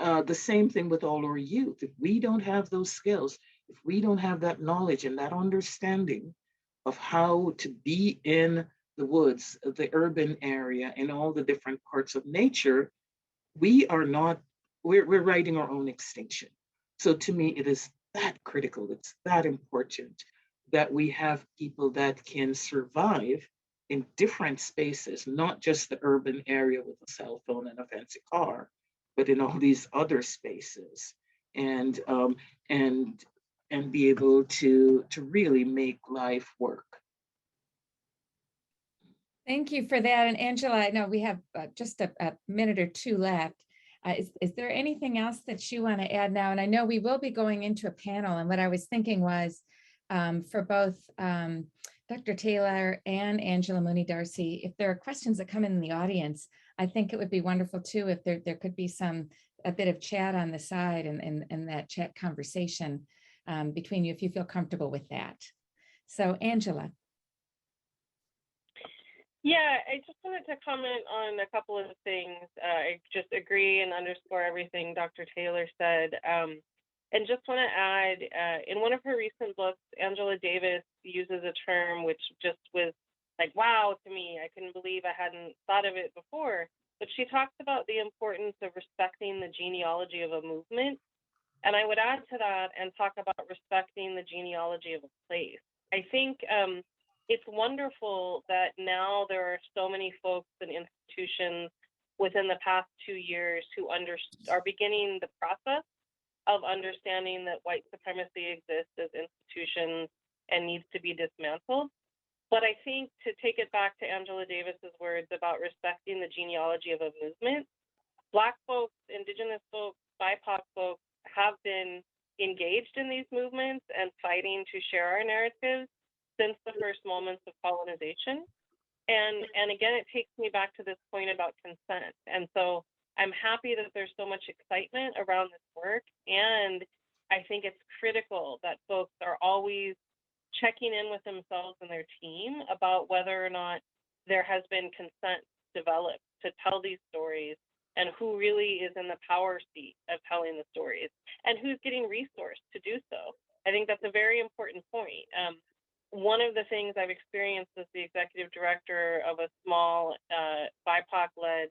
the same thing with all our youth. If we don't have those skills, if we don't have that knowledge and that understanding of how to be in the woods, the urban area, and all the different parts of nature, we're writing our own extinction. So to me, it is that critical, it's that important that we have people that can survive in different spaces, not just the urban area with a cell phone and a fancy car, but in all these other spaces, and be able to really make life work. Thank you for that. And Angela, I know we have just a minute or two left. Is there anything else that you want to add now? And I know we will be going into a panel. And what I was thinking was for both Dr. Taylor and Angela Mooney D'Arcy, if there are questions that come in the audience, I think it would be wonderful too if there could be a bit of chat on the side and that chat conversation between you if you feel comfortable with that. So Angela. Yeah, I just wanted to comment on a couple of things. I just agree and underscore everything Dr. Taylor said. And just want to add, in one of her recent books, Angela Davis uses a term which just was like, wow, to me. I couldn't believe I hadn't thought of it before. But she talks about the importance of respecting the genealogy of a movement. And I would add to that and talk about respecting the genealogy of a place. I think it's wonderful that now there are so many folks and institutions within the past 2 years who are beginning the process of understanding that white supremacy exists as institutions and needs to be dismantled. But I think to take it back to Angela Davis's words about respecting the genealogy of a movement, Black folks, Indigenous folks, BIPOC folks have been engaged in these movements and fighting to share our narratives since the first moments of colonization. And again, it takes me back to this point about consent. And so I'm happy that there's so much excitement around this work. And I think it's critical that folks are always checking in with themselves and their team about whether or not there has been consent developed to tell these stories, and who really is in the power seat of telling the stories, and who's getting resourced to do so. I think that's a very important point. One of the things I've experienced as the executive director of a small BIPOC-led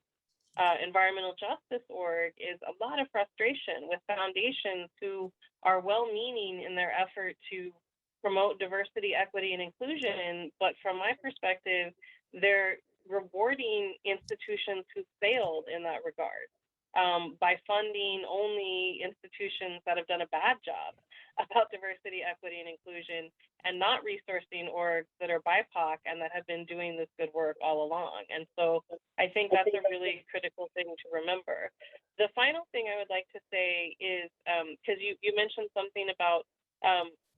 environmental justice org is a lot of frustration with foundations who are well-meaning in their effort to promote diversity, equity, and inclusion, but from my perspective, they're rewarding institutions who failed in that regard by funding only institutions that have done a bad job about diversity, equity, and inclusion, and not resourcing orgs that are BIPOC and that have been doing this good work all along. And so I think that's a really critical thing to remember. The final thing I would like to say is, because you mentioned something about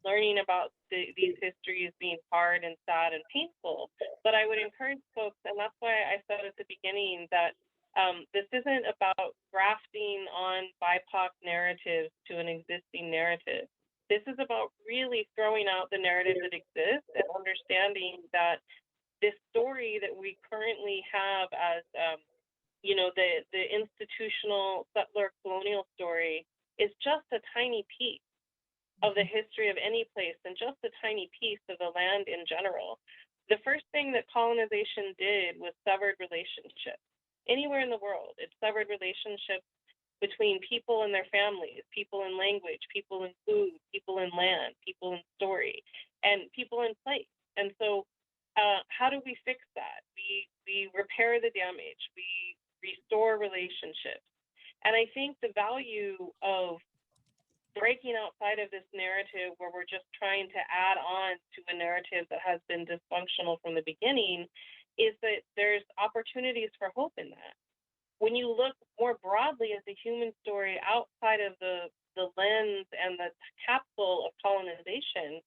learning about these histories being hard and sad and painful, but I would encourage folks, and that's why I said at the beginning that this isn't about grafting on BIPOC narratives to an existing narrative. This is about really throwing out the narrative that exists and understanding that this story that we currently have as, the institutional settler colonial story is just a tiny piece of the history of any place and just a tiny piece of the land in general. The first thing that colonization did was severed relationships. Anywhere in the world, it severed relationships between people and their families, people in language, people in food, people in land, people in story, and people in place. And so how do we fix that? We repair the damage, we restore relationships. And I think the value of breaking outside of this narrative where we're just trying to add on to a narrative that has been dysfunctional from the beginning is that there's opportunities for hope in that. When you look more broadly at the human story outside of the lens and the capsule of colonization,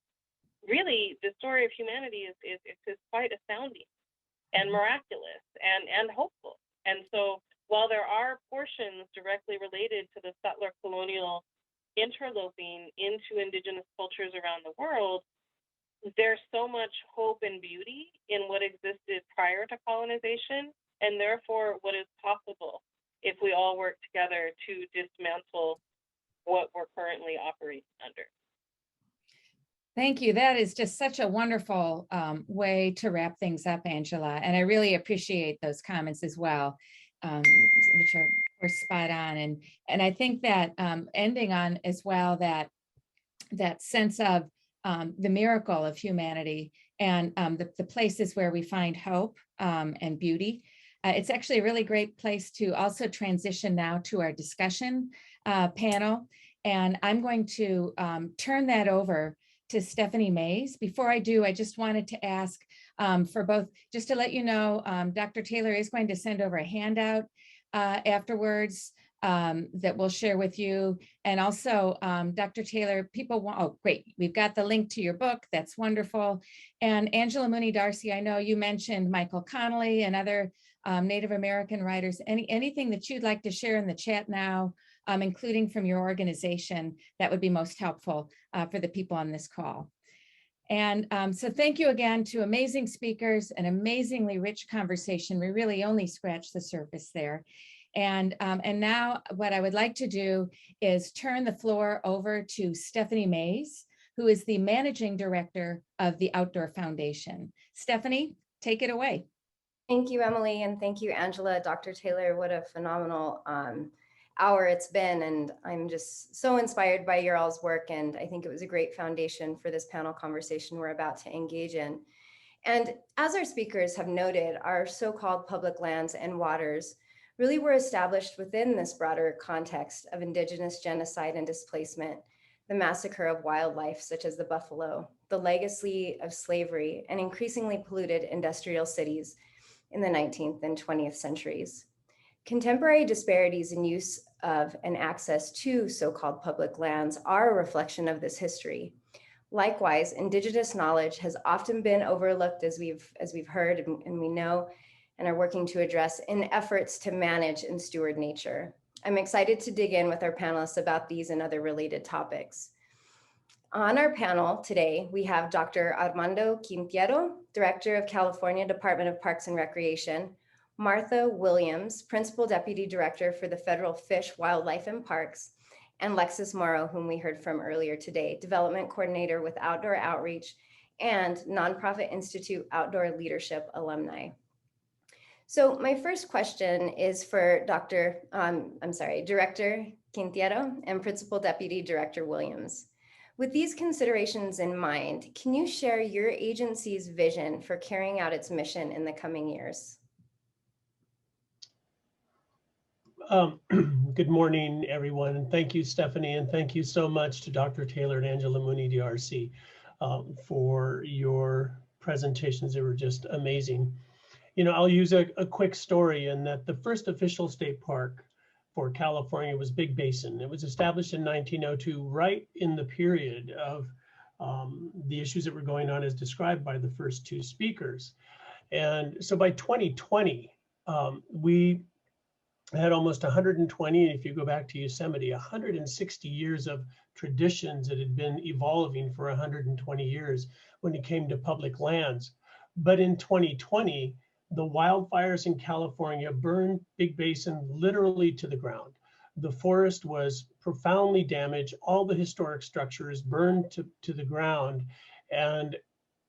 really the story of humanity is quite astounding and miraculous and hopeful. And so while there are portions directly related to the settler colonial interloping into Indigenous cultures around the world, there's so much hope and beauty in what existed prior to colonization, and therefore what is possible if we all work together to dismantle what we're currently operating under. Thank you. That is just such a wonderful way to wrap things up, Angela. And I really appreciate those comments as well, which are spot on. And I think that ending on as well, that sense of the miracle of humanity and the places where we find hope and beauty. It's actually a really great place to also transition now to our discussion panel. And I'm going to turn that over to Stephanie Mays. Before I do, I just wanted to ask for both, just to let you know, Dr. Taylor is going to send over a handout afterwards that we'll share with you. And also, Dr. Taylor, people want, oh, great, we've got the link to your book. That's wonderful. And Angela Mooney Darcy, I know you mentioned Michael Connolly and other Native American writers. Anything that you'd like to share in the chat now, including from your organization, that would be most helpful for the people on this call. And so thank you again to amazing speakers, an amazingly rich conversation. We really only scratched the surface there. And now what I would like to do is turn the floor over to Stephanie Mays, who is the managing director of the Outdoor Foundation. Stephanie, take it away. Thank you, Emily, and thank you, Angela, Dr. Taylor. What a phenomenal hour it's been, and I'm just so inspired by your all's work, and I think it was a great foundation for this panel conversation we're about to engage in. And as our speakers have noted, our so-called public lands and waters really were established within this broader context of Indigenous genocide and displacement, the massacre of wildlife such as the buffalo, the legacy of slavery, and increasingly polluted industrial cities in the 19th and 20th centuries. Contemporary disparities in use of and access to so-called public lands are a reflection of this history. Likewise, Indigenous knowledge has often been overlooked, as we've heard and we know, and are working to address in efforts to manage and steward nature. I'm excited to dig in with our panelists about these and other related topics. On our panel today, we have Dr. Armando Quintero, Director of California Department of Parks and Recreation, Martha Williams, Principal Deputy Director for the Federal Fish, Wildlife, and Parks, and Lexus Morrow, whom we heard from earlier today, Development Coordinator with Outdoor Outreach and Nonprofit Institute Outdoor Leadership alumni. So my first question is for Director Quintero and Principal Deputy Director Williams. With these considerations in mind, can you share your agency's vision for carrying out its mission in the coming years? Good morning, everyone. And thank you, Stephanie, and thank you so much to Dr. Taylor and Angela Mooney, DRC, for your presentations. They were just amazing. You know, I'll use a quick story in that the first official state park for California was Big Basin. It was established in 1902, right in the period of the issues that were going on as described by the first two speakers. And so by 2020, we had almost 120, and if you go back to Yosemite, 160 years of traditions that had been evolving for 120 years when it came to public lands. But in 2020, the wildfires in California burned Big Basin literally to the ground. The forest was profoundly damaged. All the historic structures burned to the ground. And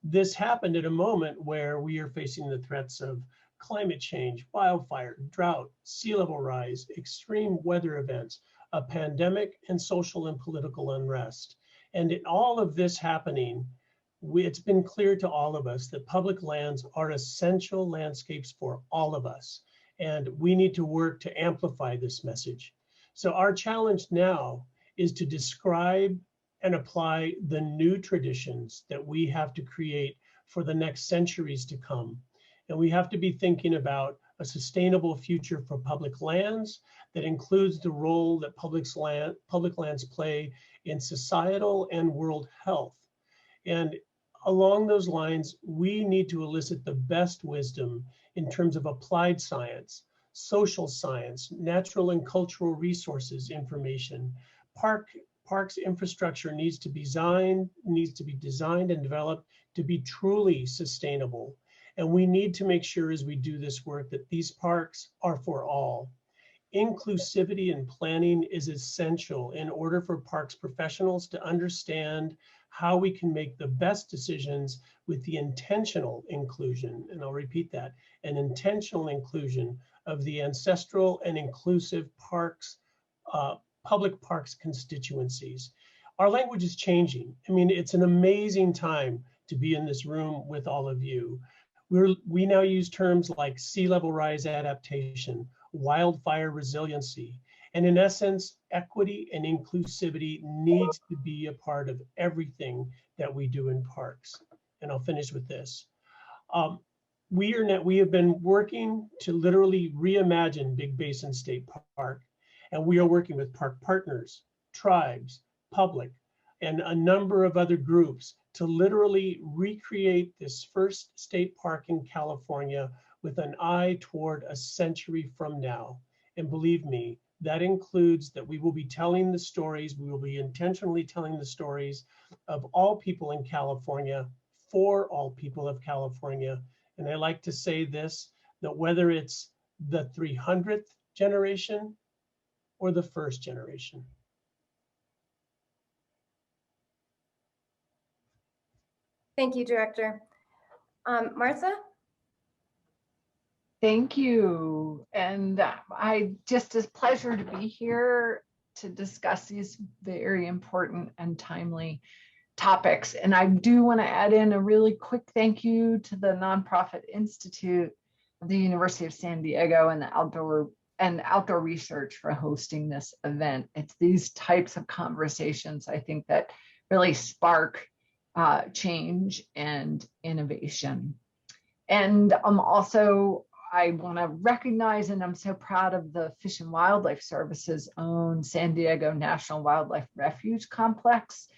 this happened at a moment where we are facing the threats of climate change, wildfire, drought, sea level rise, extreme weather events, a pandemic, and social and political unrest. And in all of this happening, it's been clear to all of us that public lands are essential landscapes for all of us. And we need to work to amplify this message. So our challenge now is to describe and apply the new traditions that we have to create for the next centuries to come. And we have to be thinking about a sustainable future for public lands that includes the role that public lands play in societal and world health. And along those lines, we need to elicit the best wisdom in terms of applied science, social science, natural and cultural resources information. Parks infrastructure needs to be designed and developed to be truly sustainable. And we need to make sure as we do this work that these parks are for all. Inclusivity and planning is essential in order for parks professionals to understand how we can make the best decisions with the intentional inclusion, and I'll repeat that, an intentional inclusion of the ancestral and inclusive parks, public parks constituencies. Our language is changing. I mean, it's an amazing time to be in this room with all of you. We now use terms like sea level rise adaptation, wildfire resiliency, and in essence, equity and inclusivity needs to be a part of everything that we do in parks. And I'll finish with this. We have been working to literally reimagine Big Basin State Park, and we are working with park partners, tribes, public, and a number of other groups to literally recreate this first state park in California with an eye toward a century from now. And believe me, that includes that we will be telling the stories, we will be intentionally telling the stories of all people in California, for all people of California. And I like to say this, that whether it's the 300th generation or the first generation. Thank you, Director. Martha? Thank you. And it's a pleasure to be here to discuss these very important and timely topics. And I do want to add in a really quick thank you to the Nonprofit Institute of the University of San Diego and the Outdoor Research for hosting this event. It's these types of conversations, I think, that really spark change and innovation. And also, I want to recognize, and I'm so proud of the Fish and Wildlife Service's own San Diego National Wildlife Refuge Complex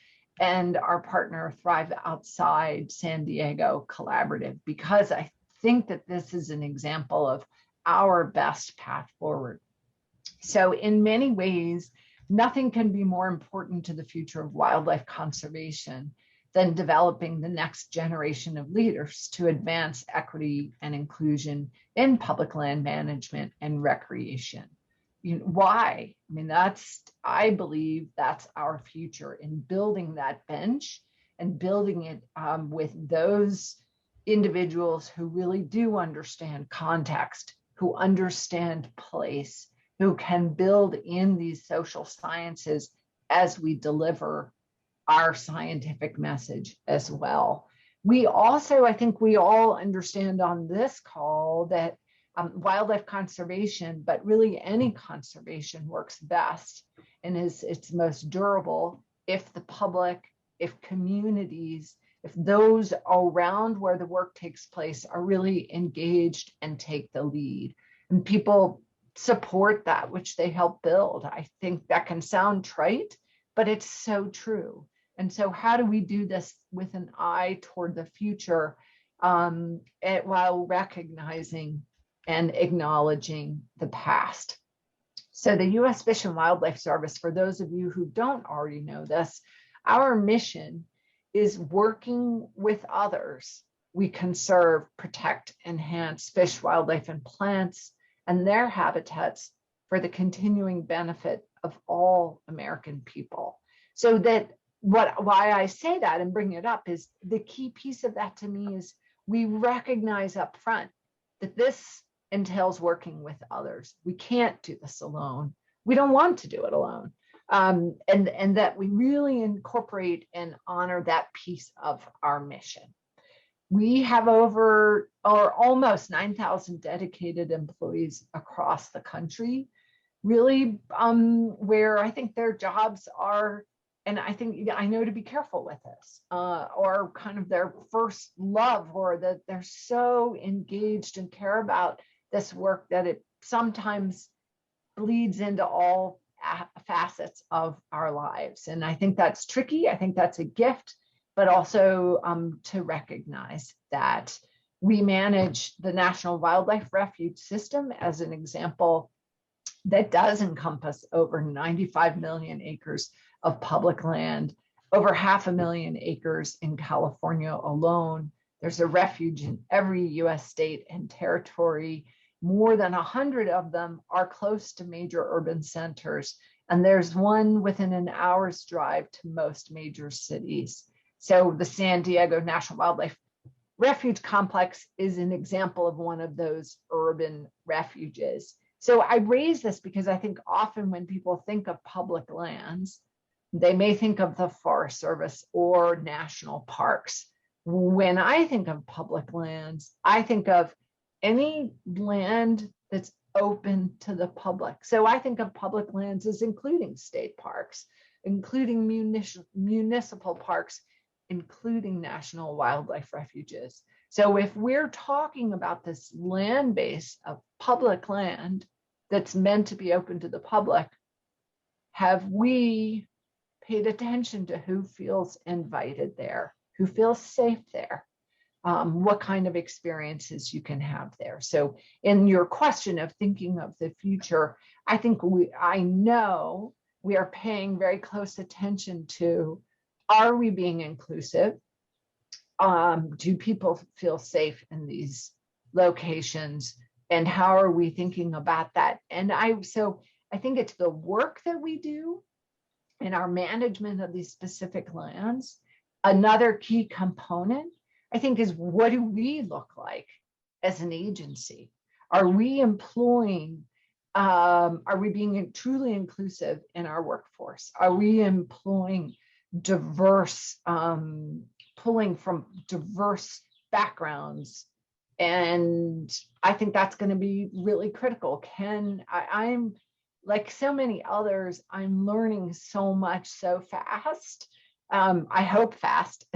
and our partner Thrive Outside San Diego Collaborative, because I think that this is an example of our best path forward. So in many ways, nothing can be more important to the future of wildlife conservation than developing the next generation of leaders to advance equity and inclusion in public land management and recreation. Why? I mean, I believe that's our future, in building that bench and building it with those individuals who really do understand context, who understand place, who can build in these social sciences as we deliver our scientific message as well. We also, I think we all understand on this call that wildlife conservation, but really any conservation, works best and it's most durable if the public, if communities, if those around where the work takes place are really engaged and take the lead, and people support that which they help build. I think that can sound trite, but it's so true. And so how do we do this with an eye toward the future, while recognizing and acknowledging the past? So the U.S. Fish and Wildlife Service, for those of you who don't already know this, our mission is working with others. We conserve, protect, enhance fish, wildlife, and plants and their habitats for the continuing benefit of all American people. So that why I say that and bring it up is the key piece of that to me is we recognize up front that this entails working with others. We can't do this alone. We don't want to do it alone. And that we really incorporate and honor that piece of our mission. We have over or almost 9,000 dedicated employees across the country, really where I think their jobs are, and I think I know to be careful with this, or kind of their first love, or that they're so engaged and care about this work that it sometimes bleeds into all facets of our lives. And I think that's tricky. I think that's a gift, but also to recognize that we manage the National Wildlife Refuge system as an example that does encompass over 95 million acres of public land, over 500,000 acres in California alone. There's a refuge in every US state and territory. More than 100 of them are close to major urban centers, and there's one within an hour's drive to most major cities. So the San Diego National Wildlife Refuge Complex is an example of one of those urban refuges. So I raise this because I think often when people think of public lands, they may think of the Forest Service or national parks. When I think of public lands, I think of any land that's open to the public. So I think of public lands as including state parks, including municipal parks, including national wildlife refuges. So if we're talking about this land base of public land that's meant to be open to the public, have we paid attention to who feels invited there, who feels safe there? What kind of experiences you can have there. So in your question of thinking of the future, I think I know we are paying very close attention to, are we being inclusive? Do people feel safe in these locations? And how are we thinking about that? And so I think it's the work that we do in our management of these specific lands. Another key component, I think, is what do we look like as an agency? Are we employing, are we being truly inclusive in our workforce? Are we employing diverse, pulling from diverse backgrounds? And I think that's going to be really critical. I'm like so many others, I'm learning so much so fast. I hope fast,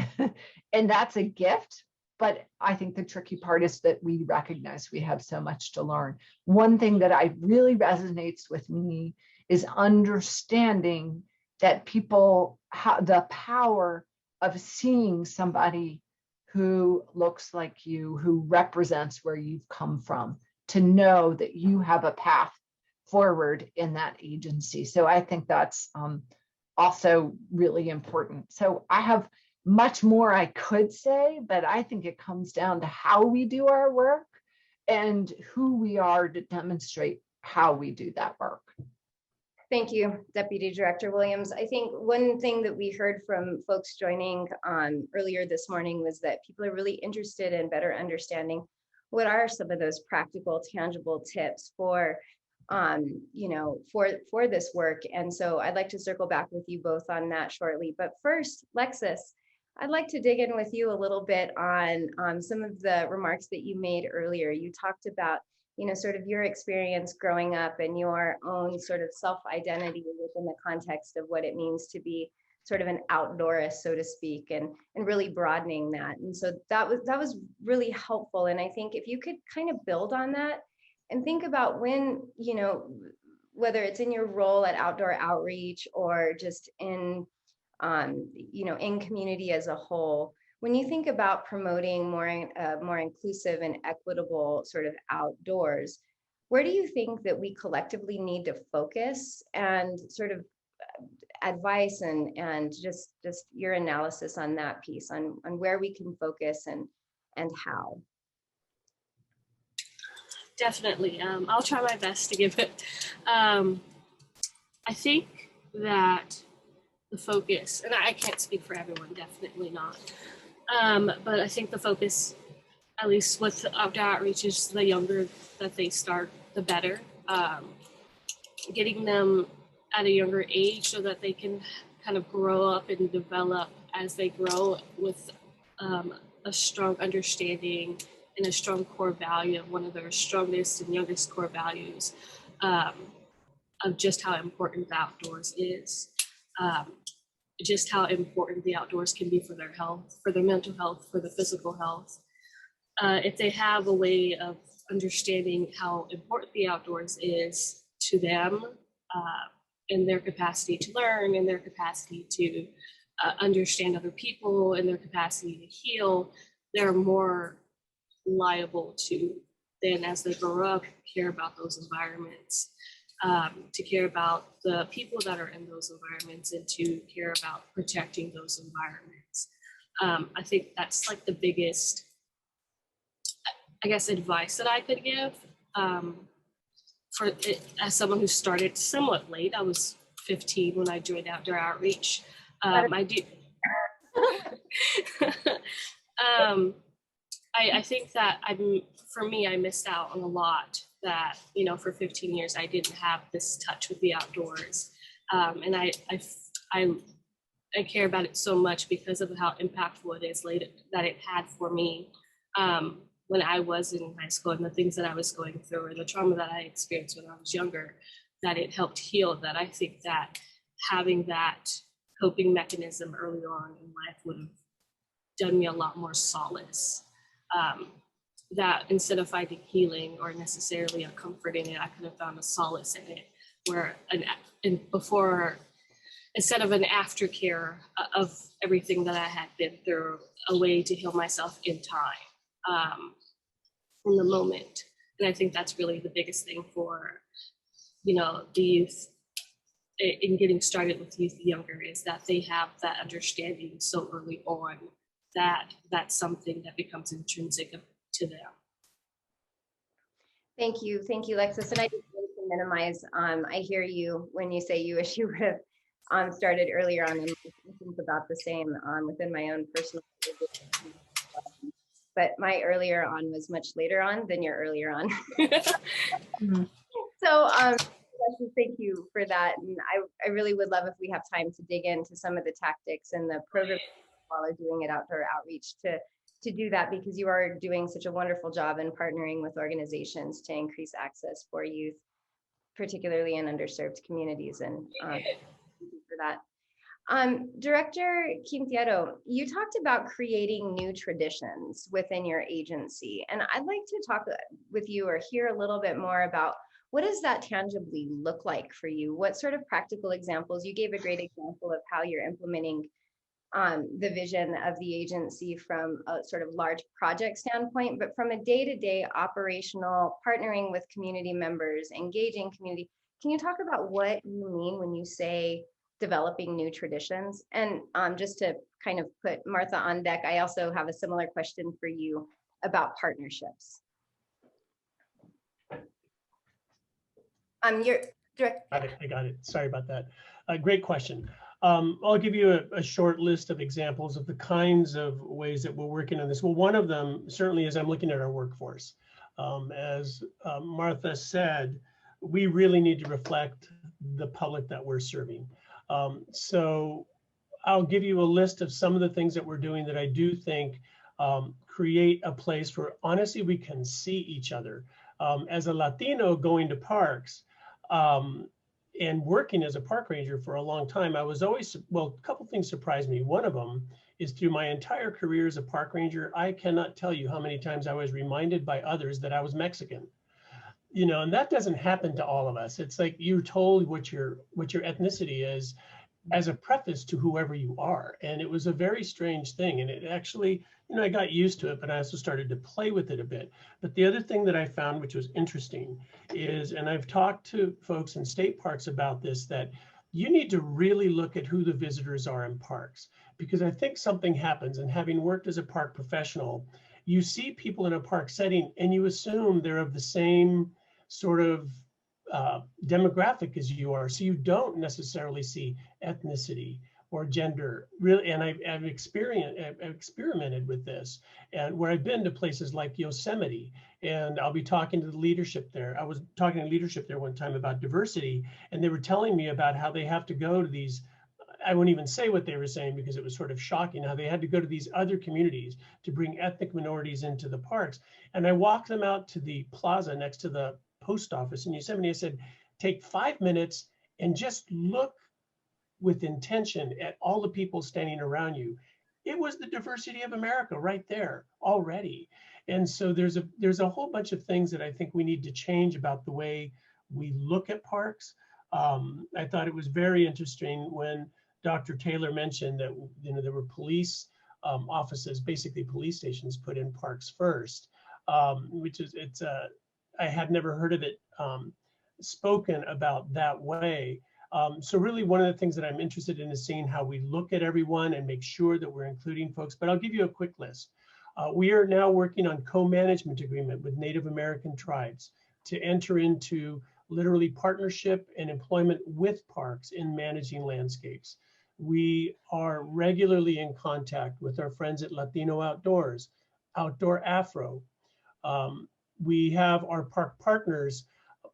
and that's a gift. But I think the tricky part is that we recognize we have so much to learn. One thing that really resonates with me is understanding that people the power of seeing somebody who looks like you, who represents where you've come from, to know that you have a path forward in that agency. So I think that's also really important. So I have much more I could say, but I think it comes down to how we do our work and who we are to demonstrate how we do that work. Thank you, Deputy Director Williams. I think one thing that we heard from folks joining earlier this morning was that people are really interested in better understanding what are some of those practical, tangible tips for, for this work. And so I'd like to circle back with you both on that shortly. But first, Lexus, I'd like to dig in with you a little bit on some of the remarks that you made earlier. You talked about sort of your experience growing up and your own sort of self-identity within the context of what it means to be sort of an outdoorist, so to speak, and really broadening that. And so that was really helpful. And I think if you could kind of build on that and think about when, whether it's in your role at Outdoor Outreach or just in, in community as a whole, when you think about promoting more inclusive and equitable sort of outdoors, where do you think that we collectively need to focus, and sort of advice and just your analysis on that piece, on where we can focus and how? Definitely. I'll try my best to give it. I think that the focus, and I can't speak for everyone, definitely not. But I think the focus, at least with outdoor outreach, is the younger that they start, the better. Getting them at a younger age so that they can kind of grow up and develop as they grow with a strong understanding and a strong core value of one of their strongest and youngest core values of just how important the outdoors is. Just how important the outdoors can be for their health, for their mental health, for the physical health. If they have a way of understanding how important the outdoors is to them, and their capacity to learn, and their capacity to understand other people, and their capacity to heal, they're more liable to then, as they grow up, care about those environments. To care about the people that are in those environments, and to care about protecting those environments. I think that's like the biggest, I guess, advice that I could give for it, as someone who started somewhat late. I was 15 when I joined Outdoor Outreach. I do. I think that for me, I missed out on a lot that, for 15 years, I didn't have this touch with the outdoors. And I care about it so much because of how impactful it is that it had for me when I was in high school, and the things that I was going through, and the trauma that I experienced when I was younger, that it helped heal. That I think that having that coping mechanism early on in life would have done me a lot more solace. That instead of finding healing or necessarily a comfort in it, I could have found a solace in it, where instead of an aftercare of everything that I had been through, a way to heal myself in time, in the moment. And I think that's really the biggest thing for, the youth in getting started with youth younger, is that they have that understanding so early on that that's something that becomes intrinsic to them. Thank you, Lexus. And I just want to minimize, I hear you when you say you wish you would have started earlier on, and I think about the same within my own personal, but my earlier on was much later on than your earlier on. So thank you for that. And I really would love if we have time to dig into some of the tactics and the program while we're doing it Outdoor Outreach to do that, because you are doing such a wonderful job in partnering with organizations to increase access for youth, particularly in underserved communities. And thank you for that. Director Quintero, you talked about creating new traditions within your agency, and I'd like to talk with you or hear a little bit more about What does that tangibly look like for you? What sort of practical examples? You gave a great example of how you're implementing the vision of the agency from a sort of large project standpoint, but from a day-to-day operational, partnering with community members, engaging community. Can you talk about what you mean when you say developing new traditions? And just to kind of put Martha on deck, I also have a similar question for you about partnerships. You're direct. I got it. Sorry about that. Great question. I'll give you a short list of examples of the kinds of ways that we're working on this. Well, one of them certainly is I'm looking at our workforce. As Martha said, we really need to reflect the public that we're serving. So I'll give you a list of some of the things that we're doing that I do think create a place where honestly we can see each other. As a Latino going to parks, and working as a park ranger for a long time, I was always, well, a couple things surprised me. One of them is through my entire career as a park ranger, I cannot tell you how many times I was reminded by others that I was Mexican. You know, and that doesn't happen to all of us. It's like you're told what your ethnicity is as a preface to whoever you are. And it was a very strange thing. And it actually, you know, I got used to it, but I also started to play with it a bit. But the other thing that I found, which was interesting, is, and I've talked to folks in state parks about this, that you need to really look at who the visitors are in parks, because I think something happens. And having worked as a park professional, you see people in a park setting and you assume they're of the same sort of demographic as you are. So you don't necessarily see ethnicity or gender really. And I've experimented with this, and where I've been to places like Yosemite, and I'll be talking to the leadership there. I was talking to leadership there one time about diversity, and they were telling me about how they have to go to these, I won't even say what they were saying because it was sort of shocking, how they had to go to these other communities to bring ethnic minorities into the parks. And I walked them out to the plaza next to the post office in Yosemite. I said, take 5 minutes and just look with intention at all the people standing around you. It was the diversity of America right there already. And so there's a whole bunch of things that I think we need to change about the way we look at parks. I thought it was very interesting when Dr. Taylor mentioned that, you know, there were police offices, basically police stations put in parks first, which is, I had never heard of it spoken about that way. So really one of the things that I'm interested in is seeing how we look at everyone and make sure that we're including folks, but I'll give you a quick list. We are now working on co-management agreement with Native American tribes to enter into literally partnership and employment with parks in managing landscapes. We are regularly in contact with our friends at Latino Outdoors, Outdoor Afro. We have our park partners,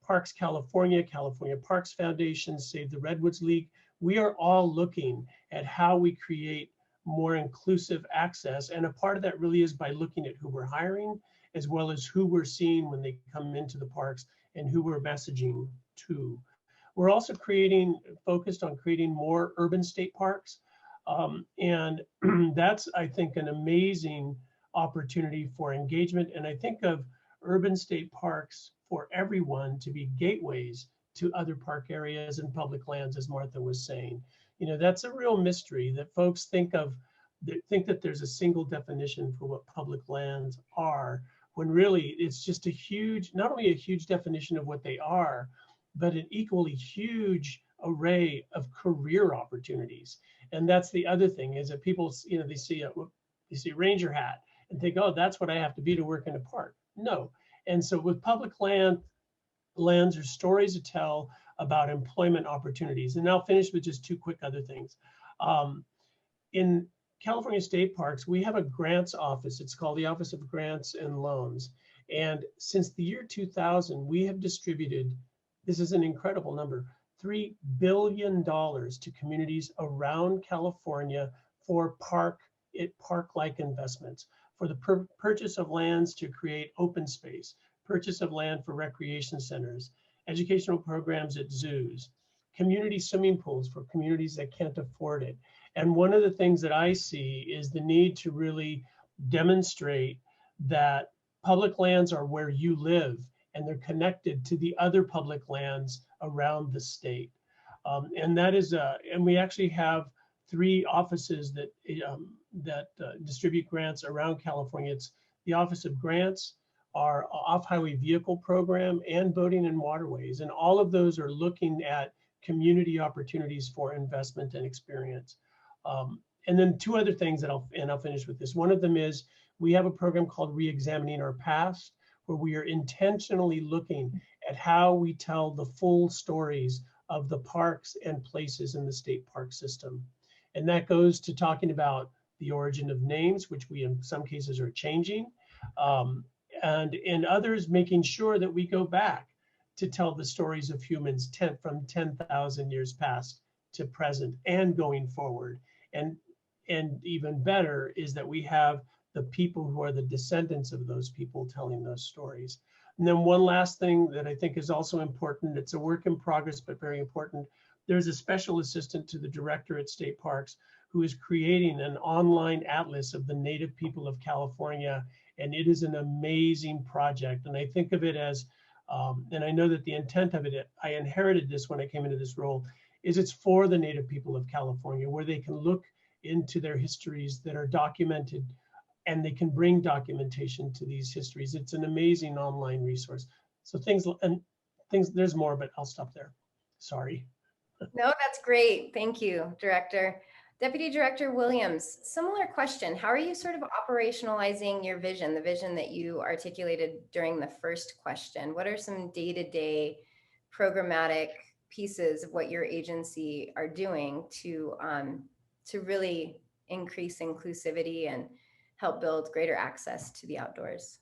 Parks California, California Parks Foundation, Save the Redwoods League. We are all looking at how we create more inclusive access. And a part of that really is by looking at who we're hiring, as well as who we're seeing when they come into the parks and who we're messaging to. We're also focused on creating more urban state parks. And that's, I think, an amazing opportunity for engagement. And I think of urban state parks for everyone to be gateways to other park areas and public lands, as Martha was saying. You know, that's a real mystery that folks think that there's a single definition for what public lands are, when really it's just not only a huge definition of what they are, but an equally huge array of career opportunities. And that's the other thing, is that people, you know, they see a ranger hat and think, oh, that's what I have to be to work in a park. No. And so with public lands, there's stories to tell about employment opportunities. And I'll finish with just two quick other things. In California State Parks, we have a grants office. It's called the Office of Grants and Loans. And since the year 2000, we have distributed, this is an incredible number, $3 billion to communities around California for park-like investments, for the purchase of lands to create open space, purchase of land for recreation centers, educational programs at zoos, community swimming pools for communities that can't afford it. And one of the things that I see is the need to really demonstrate that public lands are where you live and they're connected to the other public lands around the state. And that is, and we actually have 3 offices that distribute grants around California. It's the Office of Grants, our Off-Highway Vehicle Program, and Boating and Waterways. And all of those are looking at community opportunities for investment and experience. And then 2 other things that I'll finish with this. One of them is we have a program called Re-Examining Our Past, where we are intentionally looking at how we tell the full stories of the parks and places in the state park system. And that goes to talking about the origin of names, which we in some cases are changing, and in others, making sure that we go back to tell the stories of humans from 10,000 years past to present and going forward. And even better is that we have the people who are the descendants of those people telling those stories. And then one last thing that I think is also important, it's a work in progress, but very important. There's a special assistant to the director at State Parks who is creating an online atlas of the Native people of California. And it is an amazing project. And I think of it as, and I know that the intent of it, I inherited this when I came into this role, is it's for the Native people of California, where they can look into their histories that are documented, and they can bring documentation to these histories. It's an amazing online resource. So there's more, but I'll stop there. Sorry. No, that's great. Thank you, Director. Deputy Director Williams, similar question. How are you sort of operationalizing your vision, the vision that you articulated during the first question? What are some day-to-day programmatic pieces of what your agency are doing to really increase inclusivity and help build greater access to the outdoors?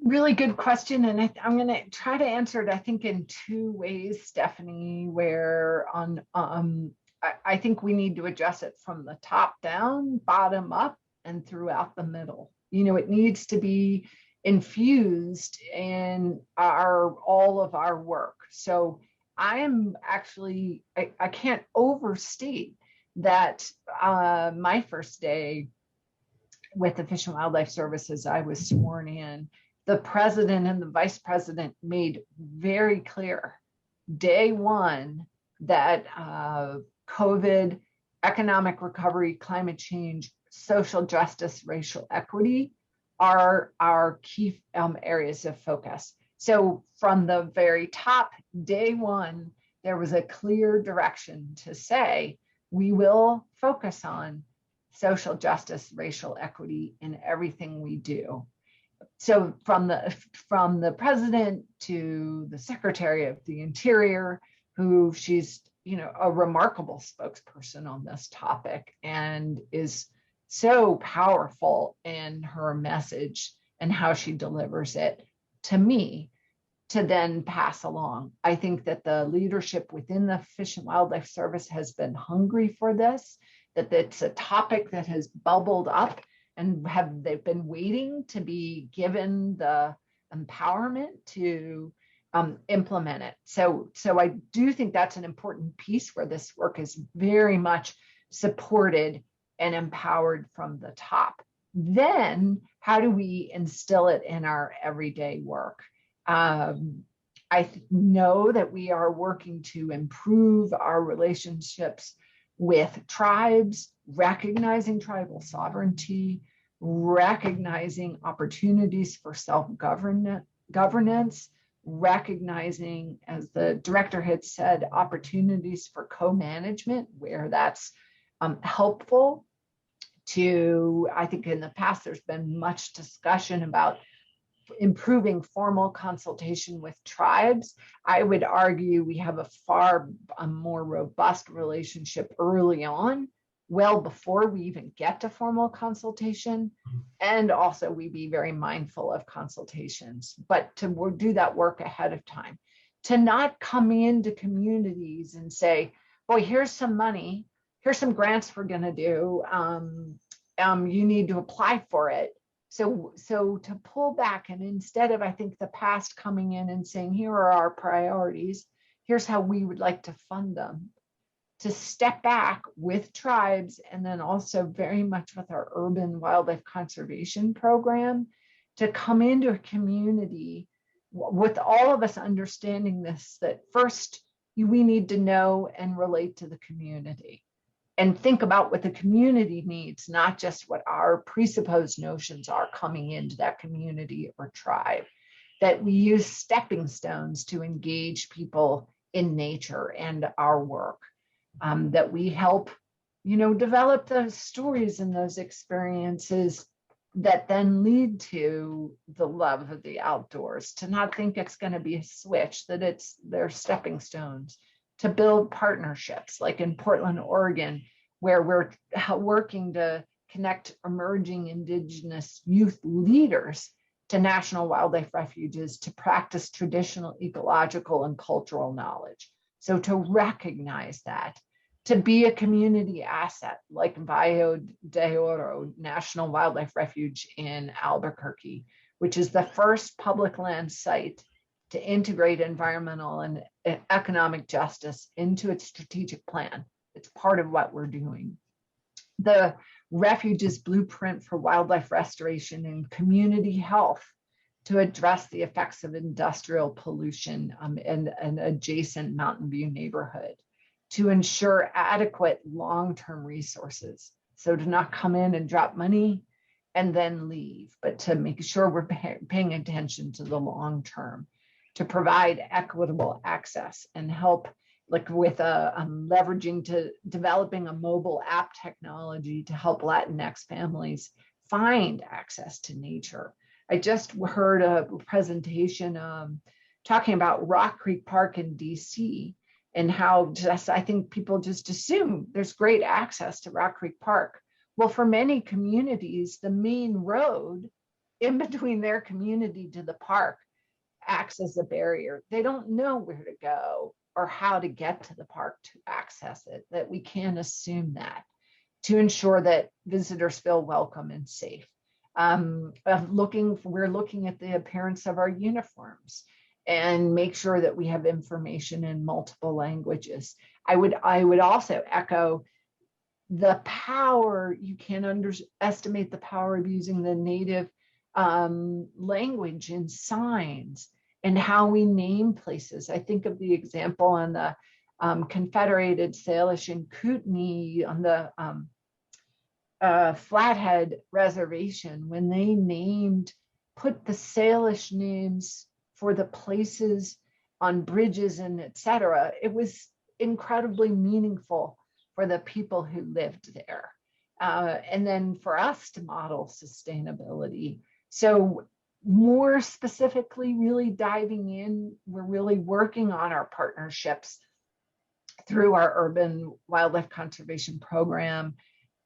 Really good question. And I'm going to try to answer it, I think, in 2 ways, Stephanie, where I think we need to address it from the top down, bottom up, and throughout the middle. You know, it needs to be infused in all of our work. So I am actually, I can't overstate that my first day with the Fish and Wildlife Services, I was sworn in. The president and the vice president made very clear day one that COVID, economic recovery, climate change, social justice, racial equity are our key areas of focus. So from the very top, day one, there was a clear direction to say, we will focus on social justice, racial equity in everything we do. So from the president to the Secretary of the Interior, who she's, you know, a remarkable spokesperson on this topic and is so powerful in her message and how she delivers it to me to then pass along. I think that the leadership within the Fish and Wildlife Service has been hungry for this, that it's a topic that has bubbled up and they've been waiting to be given the empowerment to implement it. So I do think that's an important piece where this work is very much supported and empowered from the top. Then how do we instill it in our everyday work? I know that we are working to improve our relationships with tribes, recognizing tribal sovereignty, recognizing opportunities for self-governance, recognizing, as the director had said, opportunities for co-management where that's helpful. I think in the past, there's been much discussion about improving formal consultation with tribes. I would argue we have a far more robust relationship early on, well before we even get to formal consultation. And also we be very mindful of consultations, but to do that work ahead of time, to not come into communities and say, boy, here's some money, here's some grants we're gonna do, you need to apply for it. So to pull back, and instead of, I think, the past coming in and saying, here are our priorities, here's how we would like to fund them, to step back with tribes, and then also very much with our urban wildlife conservation program, to come into a community with all of us understanding this, that first we need to know and relate to the community and think about what the community needs, not just what our presupposed notions are coming into that community or tribe. That we use stepping stones to engage people in nature and our work, that we help, develop those stories and those experiences that then lead to the love of the outdoors, to not think it's going to be a switch, that they're stepping stones, to build partnerships like in Portland, Oregon, where we're working to connect emerging Indigenous youth leaders to national wildlife refuges to practice traditional ecological and cultural knowledge. So to recognize that, to be a community asset like Valle de Oro National Wildlife Refuge in Albuquerque, which is the first public land site to integrate environmental and economic justice into its strategic plan. It's part of what we're doing. The Refuge's blueprint for wildlife restoration and community health to address the effects of industrial pollution in an adjacent Mountain View neighborhood, to ensure adequate long-term resources. So to not come in and drop money and then leave, but to make sure we're paying attention to the long term, to provide equitable access and help, like with leveraging to developing a mobile app technology to help Latinx families find access to nature. I just heard a presentation talking about Rock Creek Park in DC and how I think people just assume there's great access to Rock Creek Park. Well, for many communities, the main road in between their community to the park acts as a barrier. They don't know where to go or how to get to the park to access it, that we can assume that to ensure that visitors feel welcome and safe. We're looking at the appearance of our uniforms and make sure that we have information in multiple languages. I would also echo the power, you can't underestimate the power of using the native language and signs and how we name places. I think of the example on the Confederated Salish and Kootenai on the Flathead Reservation, when they put the Salish names for the places on bridges and etc. It was incredibly meaningful for the people who lived there. And then for us to model sustainability. So more specifically, really diving in, we're really working on our partnerships through our urban wildlife conservation program.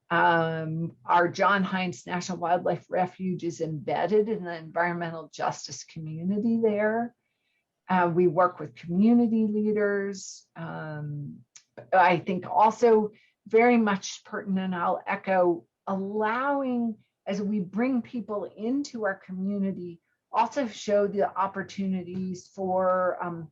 Our John Hines National Wildlife Refuge is embedded in the environmental justice community there. We work with community leaders. I think also very much pertinent, I'll echo, allowing, as we bring people into our community, also show the opportunities for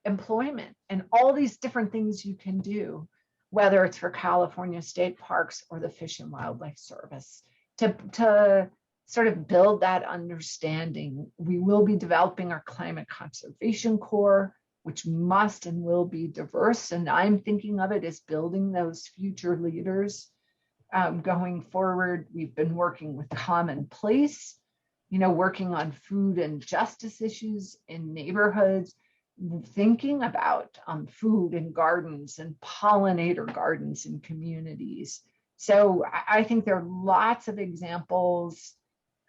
employment and all these different things you can do, whether it's for California State Parks or the Fish and Wildlife Service, to sort of build that understanding. We will be developing our Climate Conservation Corps, which must and will be diverse. And I'm thinking of it as building those future leaders going forward. We've been working with Commonplace, working on food and justice issues in neighborhoods, thinking about food and gardens and pollinator gardens in communities. So I think there are lots of examples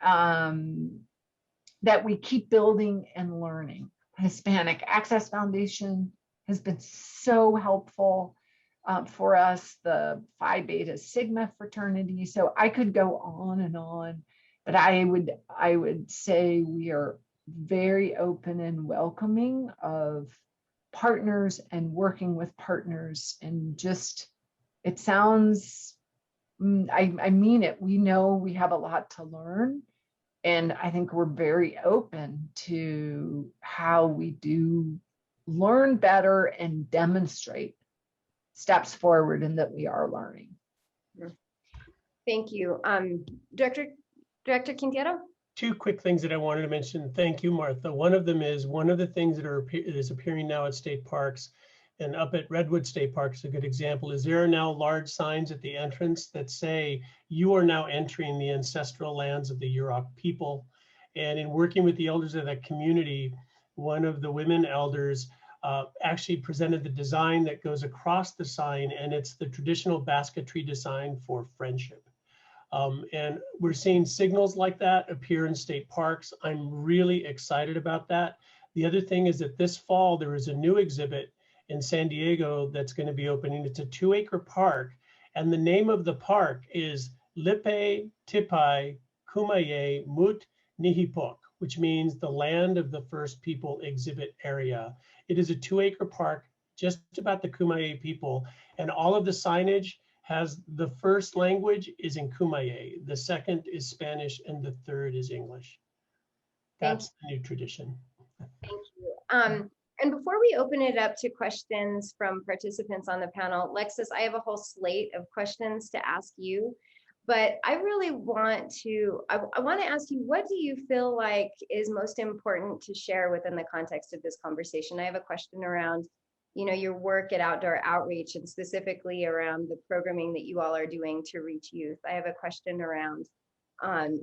that we keep building and learning. Hispanic Access Foundation has been so helpful for us, the Phi Beta Sigma fraternity. So I could go on, but I would say we are very open and welcoming of partners and working with partners, and just, it sounds, I mean it, we know we have a lot to learn, and I think we're very open to how we do learn better and demonstrate steps forward and that we are learning. Thank you. Director Quintero? two quick things that I wanted to mention. Thank you, Martha. One of them is one of the things that is appearing now at state parks, and up at Redwood State Park is a good example, is there are now large signs at the entrance that say, you are now entering the ancestral lands of the Yurok people. And in working with the elders of that community, one of the women elders actually presented the design that goes across the sign, and it's the traditional basketry design for friendship. And we're seeing signals like that appear in state parks. I'm really excited about that. The other thing is that this fall, there is a new exhibit in San Diego that's going to be opening. It's a 2-acre park, and the name of the park is Lipe Tipai Kumaye Mut Nihipok, which means the land of the first people exhibit area. It is a 2-acre park just about the Kumaye people, and all of the signage has the first language is in Kumaye, the second is Spanish, and the third is English. That's the new tradition. Thank you. And before we open it up to questions from participants on the panel, Lexus, I have a whole slate of questions to ask you, but I really want to, I want to ask you, what do you feel like is most important to share within the context of this conversation? I have a question around, you know, your work at Outdoor Outreach and specifically around the programming that you all are doing to reach youth. I have a question around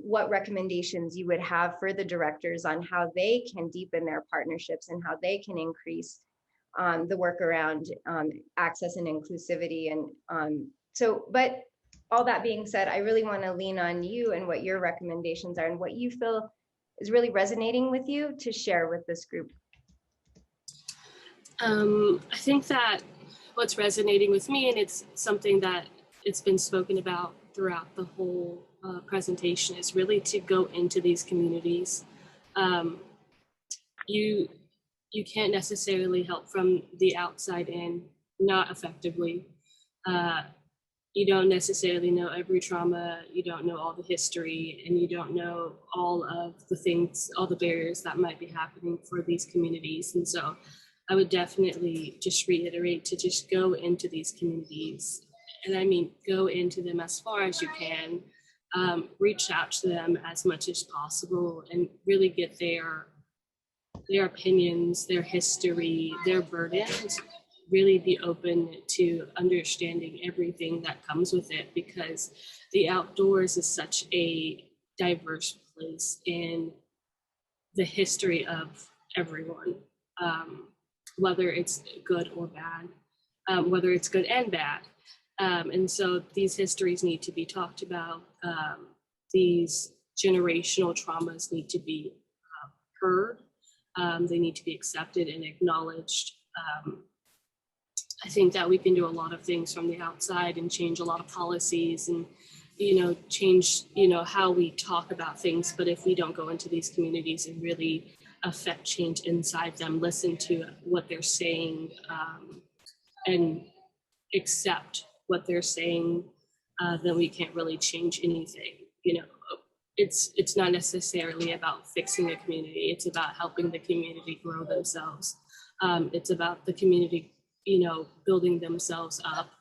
what recommendations you would have for the directors on how they can deepen their partnerships and how they can increase the work around access and inclusivity. And but all that being said, I really want to lean on you and what your recommendations are and what you feel is really resonating with you to share with this group. I think that what's resonating with me, and it's something that it's been spoken about throughout the whole presentation, is really to go into these communities. You can't necessarily help from the outside in, not effectively. You don't necessarily know every trauma, you don't know all the history, and you don't know all of the things, all the barriers that might be happening for these communities. And so I would definitely just reiterate to just go into these communities. And I mean, go into them as far as you can, reach out to them as much as possible and really get their opinions, their history, their burdens, really be open to understanding everything that comes with it, because the outdoors is such a diverse place in the history of everyone, whether it's good or bad, whether it's good and bad. And so these histories need to be talked about. These generational traumas need to be heard. They need to be accepted and acknowledged. I think that we can do a lot of things from the outside and change a lot of policies and, you know, change, you know, how we talk about things. But if we don't go into these communities and really affect change inside them, listen to what they're saying, and accept what they're saying, then we can't really change anything. You know, it's not necessarily about fixing a community. It's about helping the community grow themselves. It's about the community, you know, building themselves up,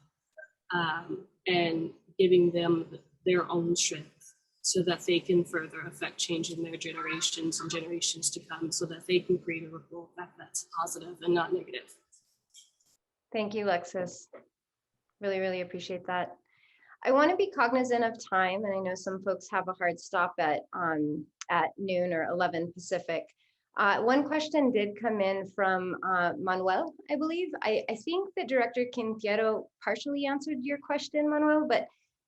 and giving them their own strength so that they can further affect change in their generations and generations to come, so that they can create a ripple effect that's positive and not negative. Thank you, Lexus. Really, really appreciate that. I want to be cognizant of time, and I know some folks have a hard stop at noon or 11 Pacific. One question did come in from Manuel, I believe. I think that Director Quintero partially answered your question, Manuel, but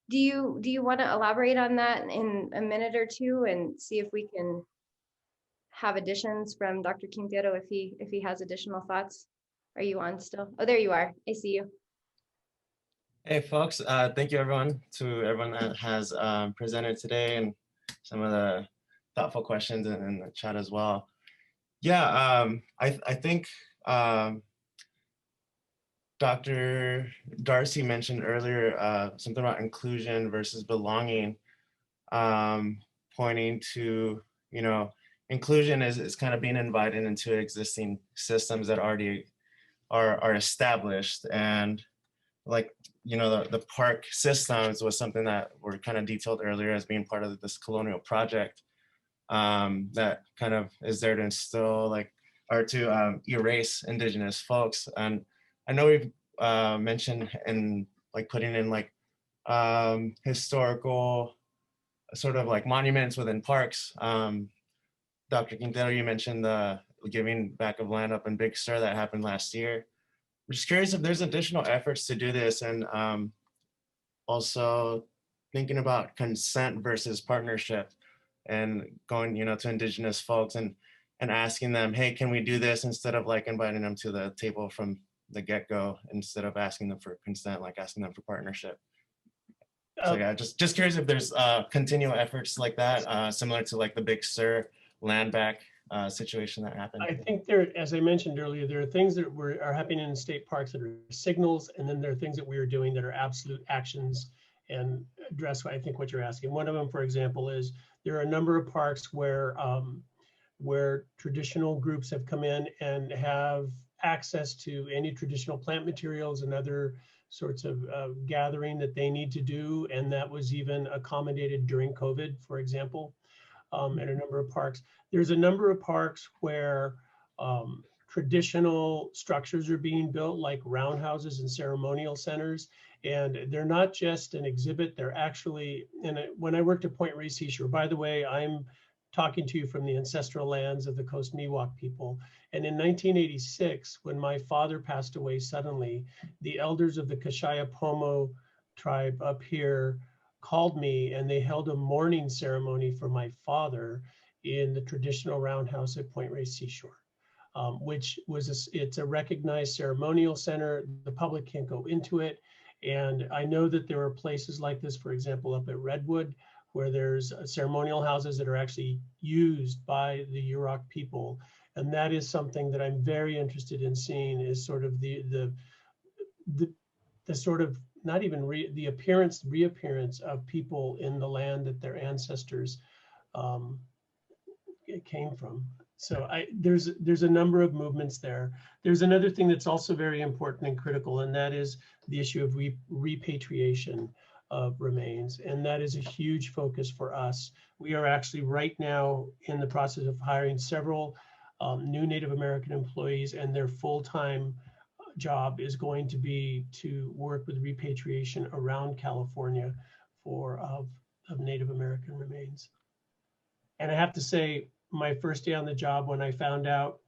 do you want to elaborate on that in a minute or two and see if we can have additions from Dr. Quintero if he has additional thoughts? Are you on still? Oh, there you are. I see you. Hey folks, thank you everyone that has presented today and some of the thoughtful questions in the chat as well. Yeah, I think Dr. Darcy mentioned earlier something about inclusion versus belonging, pointing to, you know, inclusion is kind of being invited into existing systems that already are established. And like, you know, the park systems was something that were kind of detailed earlier as being part of this colonial project. that kind of is there to instill like, or to erase Indigenous folks. And I know we've mentioned in like putting in like historical sort of like monuments within parks. Dr. Quintero, you mentioned the giving back of land up in Big Sur that happened last year. I'm just curious if there's additional efforts to do this, and also thinking about consent versus partnership, and going, you know, to Indigenous folks and asking them, hey, can we do this, instead of like inviting them to the table from the get-go, instead of asking them for consent, like asking them for partnership. So yeah, just curious if there's continual efforts like that, similar to like the Big Sur land back situation that happened. I think there, as I mentioned earlier, there are things that are happening in state parks that are signals, and then there are things that we are doing that are absolute actions and address, I think, what you're asking. One of them, for example, is there are a number of parks where traditional groups have come in and have access to any traditional plant materials and other sorts of gathering that they need to do, and that was even accommodated during COVID, for example, at a number of parks. There's a number of parks where traditional structures are being built, like roundhouses and ceremonial centers, and they're not just an exhibit, they're actually, and when I worked at Point Reyes Seashore, by the way, I'm talking to you from the ancestral lands of the Coast Miwok people. And in 1986, when my father passed away suddenly, the elders of the Kashaya Pomo tribe up here called me, and they held a mourning ceremony for my father in the traditional roundhouse at Point Reyes Seashore, which was it's a recognized ceremonial center. The public can't go into it. And I know that there are places like this, for example, up at Redwood, where there's ceremonial houses that are actually used by the Yurok people. And that is something that I'm very interested in seeing, is sort of the sort of, not even reappearance of people in the land that their ancestors came from. So there's a number of movements there. There's another thing that's also very important and critical, and that is the issue of repatriation of remains. And that is a huge focus for us. We are actually right now in the process of hiring several new Native American employees, and their full-time job is going to be to work with repatriation around California of Native American remains. And I have to say, my first day on the job, when I found out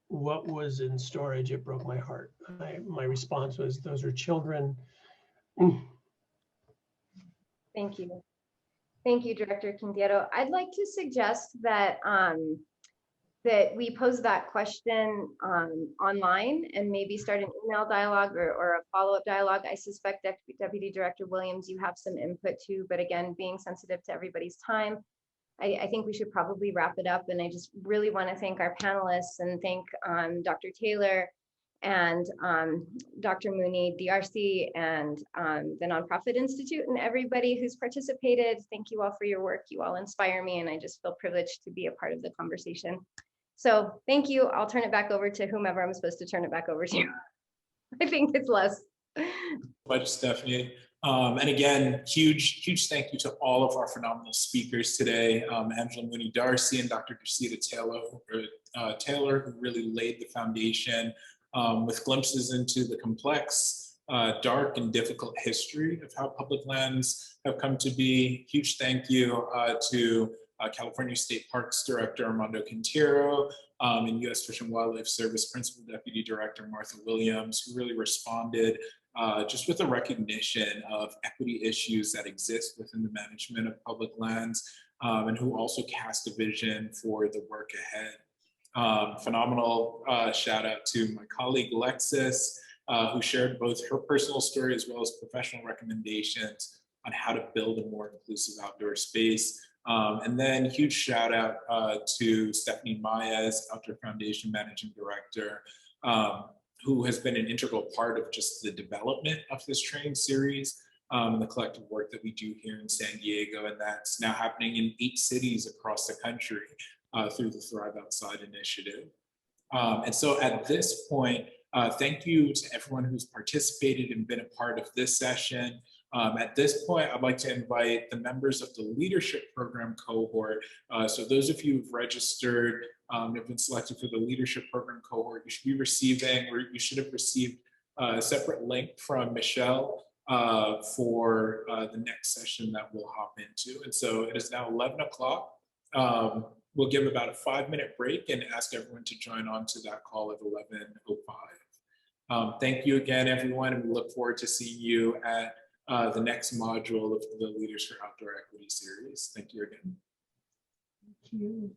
what was in storage, it broke my heart. My response was, those are children. Thank you. Thank you, Director Quintero. I'd like to suggest that that we pose that question online and maybe start an email dialogue or a follow-up dialogue. I suspect Deputy Director Williams, you have some input too, but again, being sensitive to everybody's time, I think we should probably wrap it up. And I just really want to thank our panelists and thank Dr. Taylor and Dr. Mooney, DRC, and the Nonprofit Institute, and everybody who's participated. Thank you all for your work. You all inspire me, and I just feel privileged to be a part of the conversation. So thank you. I'll turn it back over to whomever I'm supposed to turn it back over to. I think it's Les. Much, Stephanie. And again, huge thank you to all of our phenomenal speakers today, Angela Mooney Darcy and Dr. Dorceta Taylor, who really laid the foundation with glimpses into the complex, dark, and difficult history of how public lands have come to be. Huge thank you to California State Parks Director Armando Quintero and U.S. Fish and Wildlife Service Principal Deputy Director Martha Williams, who really responded just with a recognition of equity issues that exist within the management of public lands, and who also cast a vision for the work ahead. Phenomenal shout out to my colleague Lexus, who shared both her personal story as well as professional recommendations on how to build a more inclusive outdoor space. And then huge shout out to Stephanie Maez, Outdoor Foundation Managing Director, who has been an integral part of just the development of this training series, the collective work that we do here in San Diego, and that's now happening in 8 cities across the country through the Thrive Outside initiative. And so at this point, thank you to everyone who's participated and been a part of this session. At this point, I'd like to invite the members of the leadership program cohort. So those of you who've registered, have been selected for the leadership program cohort, you should be receiving, or you should have received a separate link from Michelle for the next session that we'll hop into. And so it is now 11 o'clock. We'll give about a 5-minute break and ask everyone to join on to that call at 11:05. Thank you again, everyone, and we look forward to seeing you at the next module of the Leaders for Outdoor Equity series. Thank you again. Thank you.